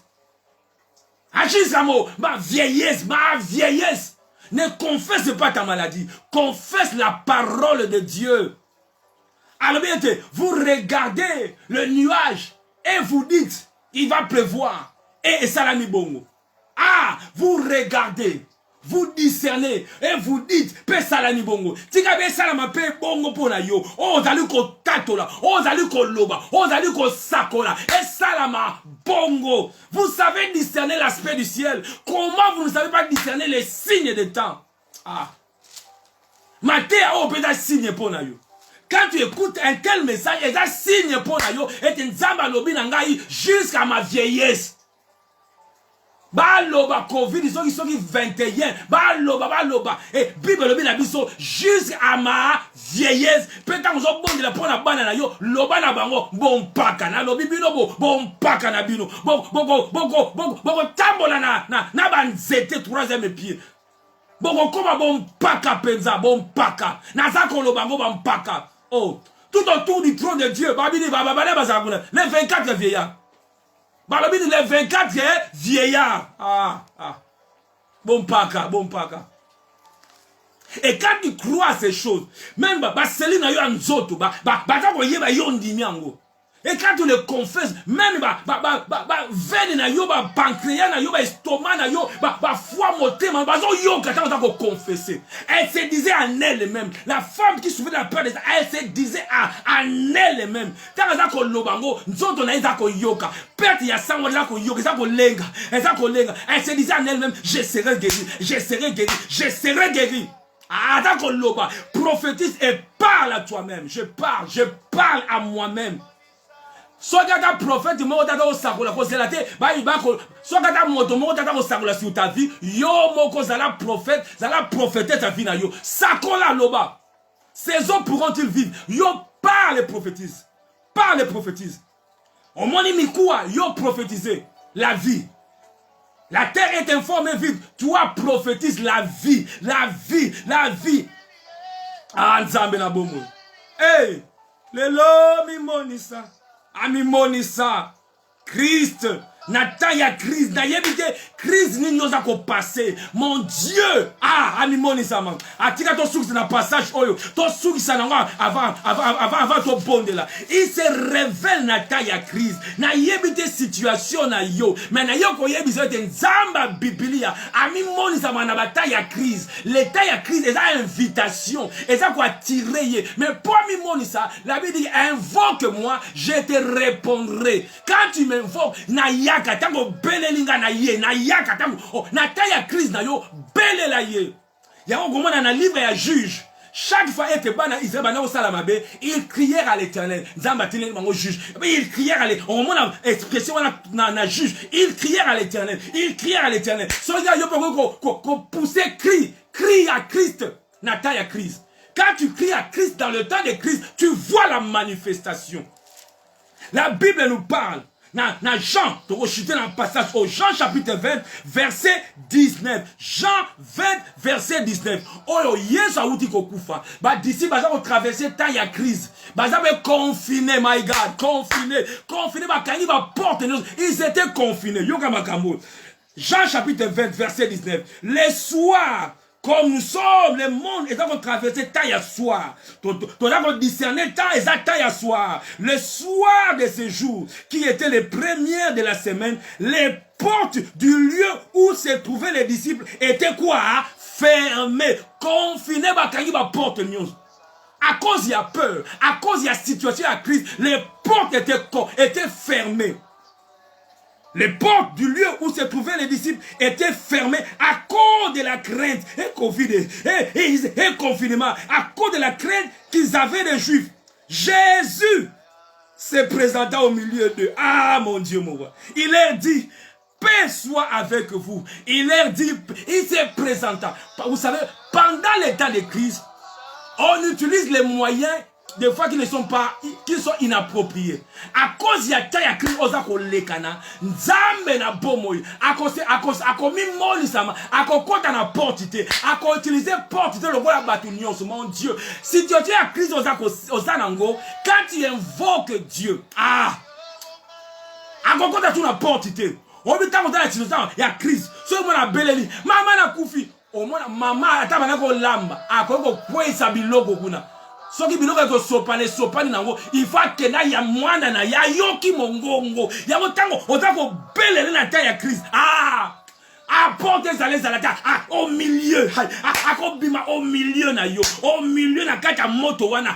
Ma vieillesse. Ne confesse pas ta maladie. Confesse la parole de Dieu. Alors bien, vous regardez le nuage et vous dites, il va pleuvoir. Et salami bongo. Vous regardez. Vous discernez et vous dites, pe salami bongo. Tika be salama pe bongo pona yo. Zali ko tatola, zali ko loba, zali ko sakola. Et salama bongo. Vous savez discerner l'aspect du ciel. Comment vous ne savez pas discerner les signes des temps? Matéa peut signe pona yo. Quand tu écoutes un tel message, il y a signe pona yo. Et nzamba lobi nangai jusqu'à ma vieillesse. Baloba Covid, ils sont 21. Baloba. Et Bible le bien jusqu'à ma vieillesse. Peut-être que vous avez bon la banana yo, loba na bango, bon paka na lobi bino bon paka na bino. Bon tambola na banzete troisième pied. Bon paka penza, bon paka. Na zako lo bango bon paka. Tout autour du trône de Dieu, babili babale bazakuna, les 24 vieillards. Les 24 vieillards. Bon paka. Et quand tu crois à ces choses, même Céline a eu un zoto, Et quand tu le confesses, même veine na yo, pancréas na yo, estomac na yo, foie motema, yo quand on t'a confessé. Elle se disait en elle-même, la femme qui souffrait de la peur de ça, elle se disait en elle-même. Tant que ça lobango, nous on a ça yoka, perte ya sang on ko yoka, ça ko lenga, elle se disait en elle-même, je serai guéri, je serai guéri, je serai guéri. Ah, d'accord, loba, prophétise et parle à toi-même. Je parle à moi-même. Soit un prophète, moi, t'as au sacola, cause la tête, soit un moto, moi, t'as au sacola sur ta vie, yo, moko, zala prophète, zala prophétesse ta vie na yo. Sacola, loba. Ces hommes pourront-ils vivre? Yo, parle et prophétise. Parle et prophétise. Au moins, mikua, yo, prophétiser la vie. La terre est informée vide. Toi, prophétise la vie, la vie, la vie. Ah, nzambe na bomo. Hey, lelo mi monisa. Ami monisa. Christ. Nataya crise. Nayebite crise ni nyoza ko passé. Mon Dieu. Ah, ami monisa man. Atika to souk na passage oyo. To souk sa nanga avant to bonde là. Il se révèle nataya crise. Nayebite situation na yo. Mais na yo ko yebise te nzamba biblia. Ami monisa man na bataya crise. L'état ya crise est une invitation. Et ça quoi tirer. Mais pour ami monisa, la Bible dit invoque-moi, je te répondrai. Quand tu m'invoques, naya katango belelinga na ye na ya katango na taya crise na yo belela ye ya ngomona na livre ya juge chaque fois était bana Israël bana osala mabe il criait à l'Éternel nzamba tine bango juge il criait à l'Éternel on mona expression na juge il criait à l'Éternel so ya yo ko pousser crie à Christ na taya crise. Quand tu cries à Christ dans le temps de crise tu vois la manifestation. La Bible nous parle. Na Jean, tu vas chuter dans le passage au Jean chapitre 20, verset 19. Jean 20, verset 19. Oh, Yesu a outi kokufa. Ba d'ici, baza ko traverser ta ya crise. Baza be confiné, my God, confiné, ba kani ba porte. Ils étaient confinés. Yoga makambo. Jean chapitre 20, verset 19. Les soirs, comme nous sommes, le monde est en train de traverser taille à soir. Tu as discerné taille à soir. Le soir de ce jour, qui était les premières de la semaine, les portes du lieu où se trouvaient les disciples étaient quoi? Fermées, confinées, porte news. À cause il y a peur, à cause il y a situation à crise, les portes étaient fermées. Les portes du lieu où se trouvaient les disciples étaient fermées à cause de la crainte et confinement, à cause de la crainte qu'ils avaient des Juifs. Jésus se présenta au milieu d'eux. Ah mon Dieu, mon roi. Il leur dit, paix soit avec vous. Il leur dit, il se présenta. Vous savez, pendant les temps de crise, on utilise les moyens des fois qui sont inappropriés. À cause il y a taille crise ozako lekana nzambe na bomoy ako mi moli sama ako kota na portité ako utiliser portité le voilà batu nyonso. Mon Dieu, si tu as crise ozanango, quand tu invoques Dieu, ako kota tu na portité obita ko ta situation ya crise so mo na beleli mama na kufi o mo na mama ata bana ko lamba ako kwesa biloko kuna. Soki biloko ko sopane nango il faut que na ya mwana na ya yoki mongongo ya motango otako belele na taille ya crise. Apporte zalata au milieu akobima au milieu na yo au milieu na kata moto wana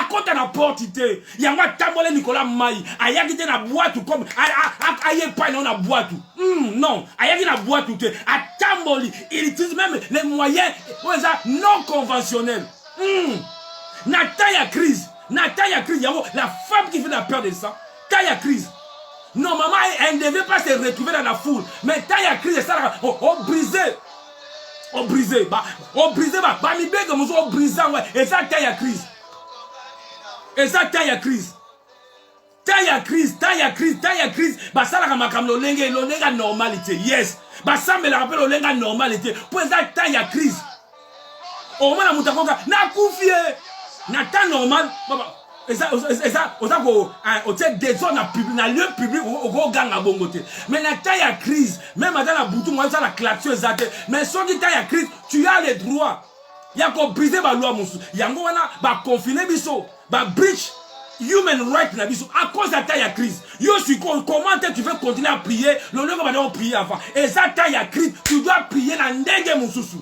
akota na portité yango tambole Nicolas Mai ayaki te na boîte comme aye pas na boîte non ayaki na boîte te atamboli. Il utilise même les moyens non conventionnels. Nataya crise, la femme qui fait la peur de ça, taille crise. Non, maman, elle ne devait pas se retrouver dans la foule. Mais taille crise, ça, brisé. Mi bête comme ça, brisé, ouais. Et ça, taille crise. Taille crise. Bah, ça, la makam, l'olenga normalité. Yes. Bah, ça, me la rappelle l'olenga normalité. Pour ça, taille crise. Au moins, la moutakonga, n'a confié. Nathan normal, des zones dans lieu public au gang à bongote. Mais Nathan y a crise, même dans la boutou, moi ça la klaxon exacte. Mais sans que tu as crise, tu as les droits. Il y a qu'on briser la loi moussou. Il y a qu'on a confiné biso, ba breach human right na biso à cause de ta crise. Yo suis comment tu veux continuer à prier? Le lieu va prier avant. Et ça ta crise, tu dois prier na ndenge mususu.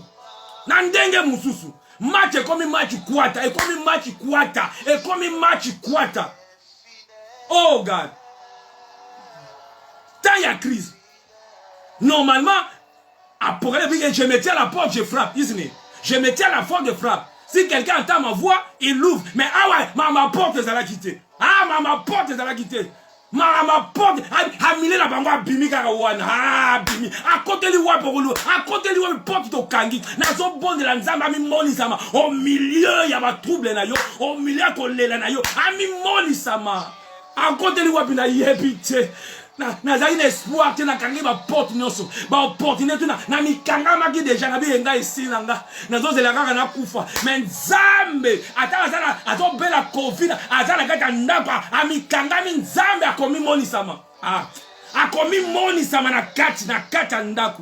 Na ndenge mususu. Match est comme match quarta, et comme match quarta, et comme match quarta. Oh God. Ta crise. Normalement, après je me tiens à la porte, je frappe, isn't it? Je me tiens à la porte, je frappe. Si quelqu'un entend ma voix, il l'ouvre. Mais ah ouais, ma porte, ça l'a quitté. Ah, ma porte, ça l'a quitté. Ma porte, a mis la bango, bimi karawana. Ah, bimi. À côté du wa pour l'eau. À côté du wa, porte to kangi. Na so bon de la nzamba, mi moni sama. Au milieu, il y a ma trouble na yo. Au milieu, kolela na yo. A mi moni sama. À côté du wa, bina yebite. Na za espoir te na kangi ba porte nyonso ba opportunité na mikanga maki déjà na bienga ici nanga na zo zela kaka na kufa mais nzambe atala azo bela covid azala kaka ndapa amikanga mi nzambe akomi moni sama akomi moni sama na kati ndaku.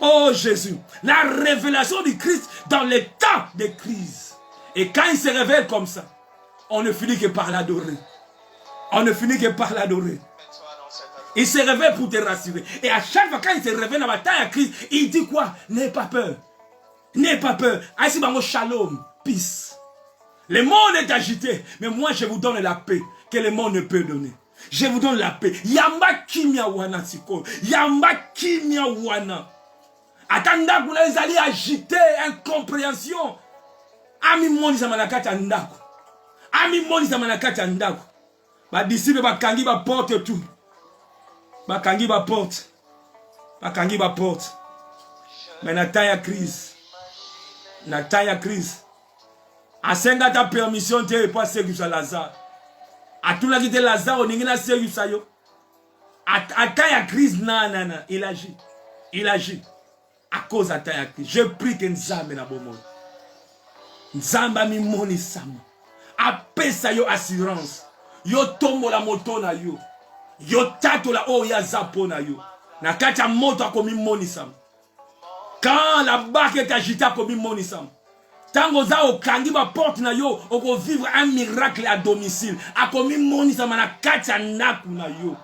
Oh Jésus, la révélation du Christ dans les temps de crise. Et quand il se révèle comme ça, on ne finit que par l'adorer. On ne finit que par l'adorer. Il se réveille pour te rassurer. Et à chaque fois quand il se réveille dans la bataille à crise, il dit quoi? N'aie pas peur. N'aie pas peur. Ainsi, shalom, peace. Le monde est agité, mais moi je vous donne la paix que le monde ne peut donner. Je vous donne la paix. Yamba kimia wana siko. Yamba kimia wana. Atanda kuna ezali agité, incompréhension. Ami moni za manakati andako. Ami moni za manakati andako. Ba disciple ba kangi ba porte tout. Bakangi ba porte. Bakangi ba porte. Mais na taille crise. Na taille crise. Asenga ta permission te pas sécu sa Lazare. A tout la quitté Lazare on n'ingina sécu sa yo. A taille crise na il agit. Il agit. À cause de taille crise. Je prie que Nzambe na bomo. Nzamba mi moni sama. Apesa yo assurance. Yo tombo la moto na yo. Yo tato la o ya zapo na yo. Na kacha moto akomi moni sam. Quand la barque est agitée akomi moni sam. Tango za okangi ba porte na yo, oko vivre un miracle à domicile. Akomi moni sam na kacha naku na yo.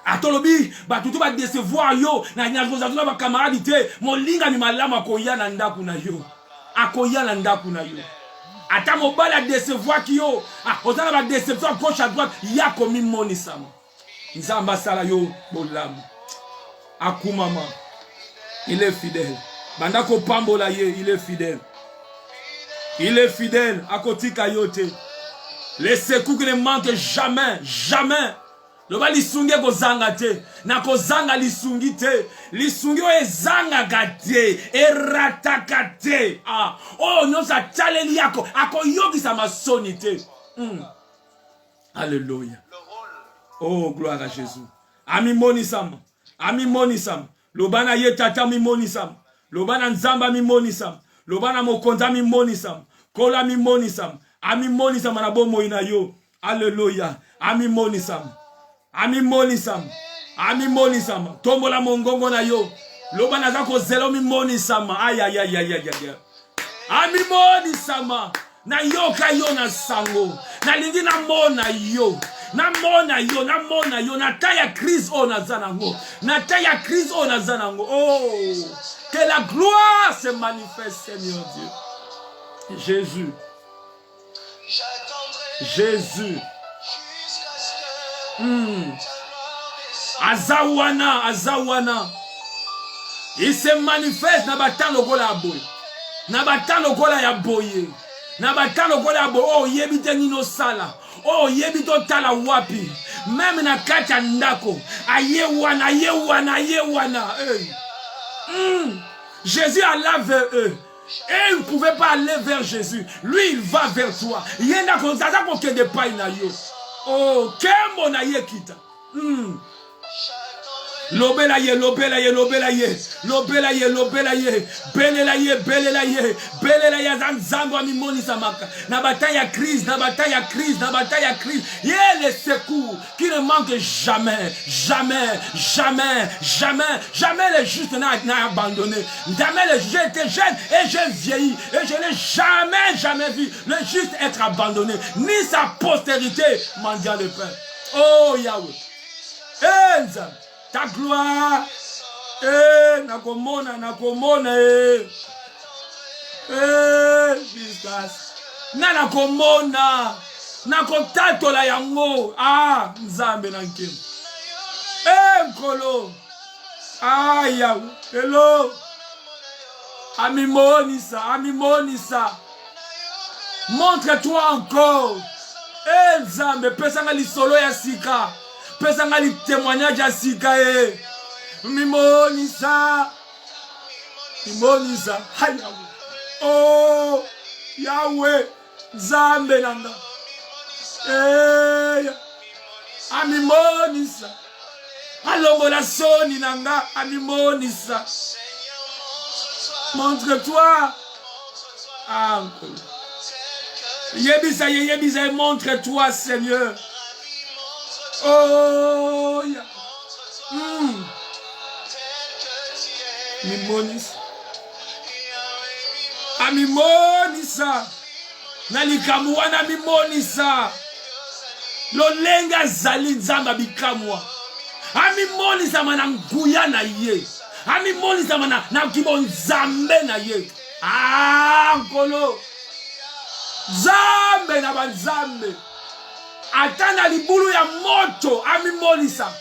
Atolobi ba tutu ba décevoir yo na nyagoza tuna ba camarade te molinga mi malama koya na ndaku na yo. Akoya na ndaku na yo. Ata mobile a décevoir ki yo. Ozana ba déception gauche à droite, ya komi moni sama. Nzamba sala yo bolam. Akumama. Il est fidèle. Bandako pambola ye, il est fidèle. Il est fidèle. Akotika yote. Les secours qui ne manquent jamais, jamais. Loba lisungi ko zanga te. Na ko zanga lisungi te. Lisungi o ezanga gate. Erataka te. Oh, non sa chaleli yako. Ako yogi sa masoni te. Alléluia. Oh, gloire à Jésus. Ami moni sam. Ami moni sam. Lobana ye tata mi moni sam. Lobana nzamba mi moni sam. Lobana mokonza mi moni sam. Kola mi moni sam. Ami moni sam na bomo ina yo. Alléluia. Ami moni sam. Ami moni sam. Ami moni sam. Tombola mongongo na yo. Lobana zako zelo mi moni sam. Ay. Ami moni sam. Na yo kayo na sango. Na lingi na mona yo. Na mona yo. Na taya crise o na zanango. Na taya crise o na zanango. Oh. Que la gloire se manifeste, Seigneur Dieu. Jésus. Jésus. Azawana. Il se manifeste na batan lokola ya boye. Na batan lokola ya boye. Na batan lokola ya boye. Oh, yebite nino sala. Oh, yebito tala wapi. Même na kati ya ndako. Ayewana. Hey. Jésus alla vers eux. Et ils ne pouvaient pas aller vers Jésus. Lui, il va vers toi. Il y a un zaza pour que de paille na yo. Oh, kembo na ye kita. Lobela ye, lobela ye, lobela ye, lobela ye, lobela ye, belela ye, belela ye, belela ye, zanzambo amimoni samaka. Na bataille à crise, na bataille à crise, na bataille à crise. Yé les secours qui ne manquent jamais, jamais, jamais, jamais, jamais les justes n'a abandonné. Jamais les justes étaient jeunes et j'ai vieilli et je n'ai jamais, jamais vu le juste être abandonné, ni sa postérité, mendiant le Père. Oh Yahweh, Enza. Ta gloire, nakomona, nakomona, Jesus, nakomona, nakotatola yango, nzambe nankim, nkolo, yaou, hello, amimonisa, amimonisa, montre-toi encore, nzambe, pesanga lisolo ya sika, pesanga li témoignage ya sika mimonisa mimonisa hayawe oh Yahweh Nzambe nanga amimonisa alongola soni nanga amimonisa montre-toi yebisa ye montre-toi Seigneur. Oh, yeah. Mimonisa. Amimonisa. Nalikamwa na mimonisa. Lolenga zali nzamba bikamwa. Amimonisa mana nguya na ye. Amimonisa mana na kibonzambe na ye. Nkolo. Zambe na banzambe. Atana libulu ya moto amimonisa.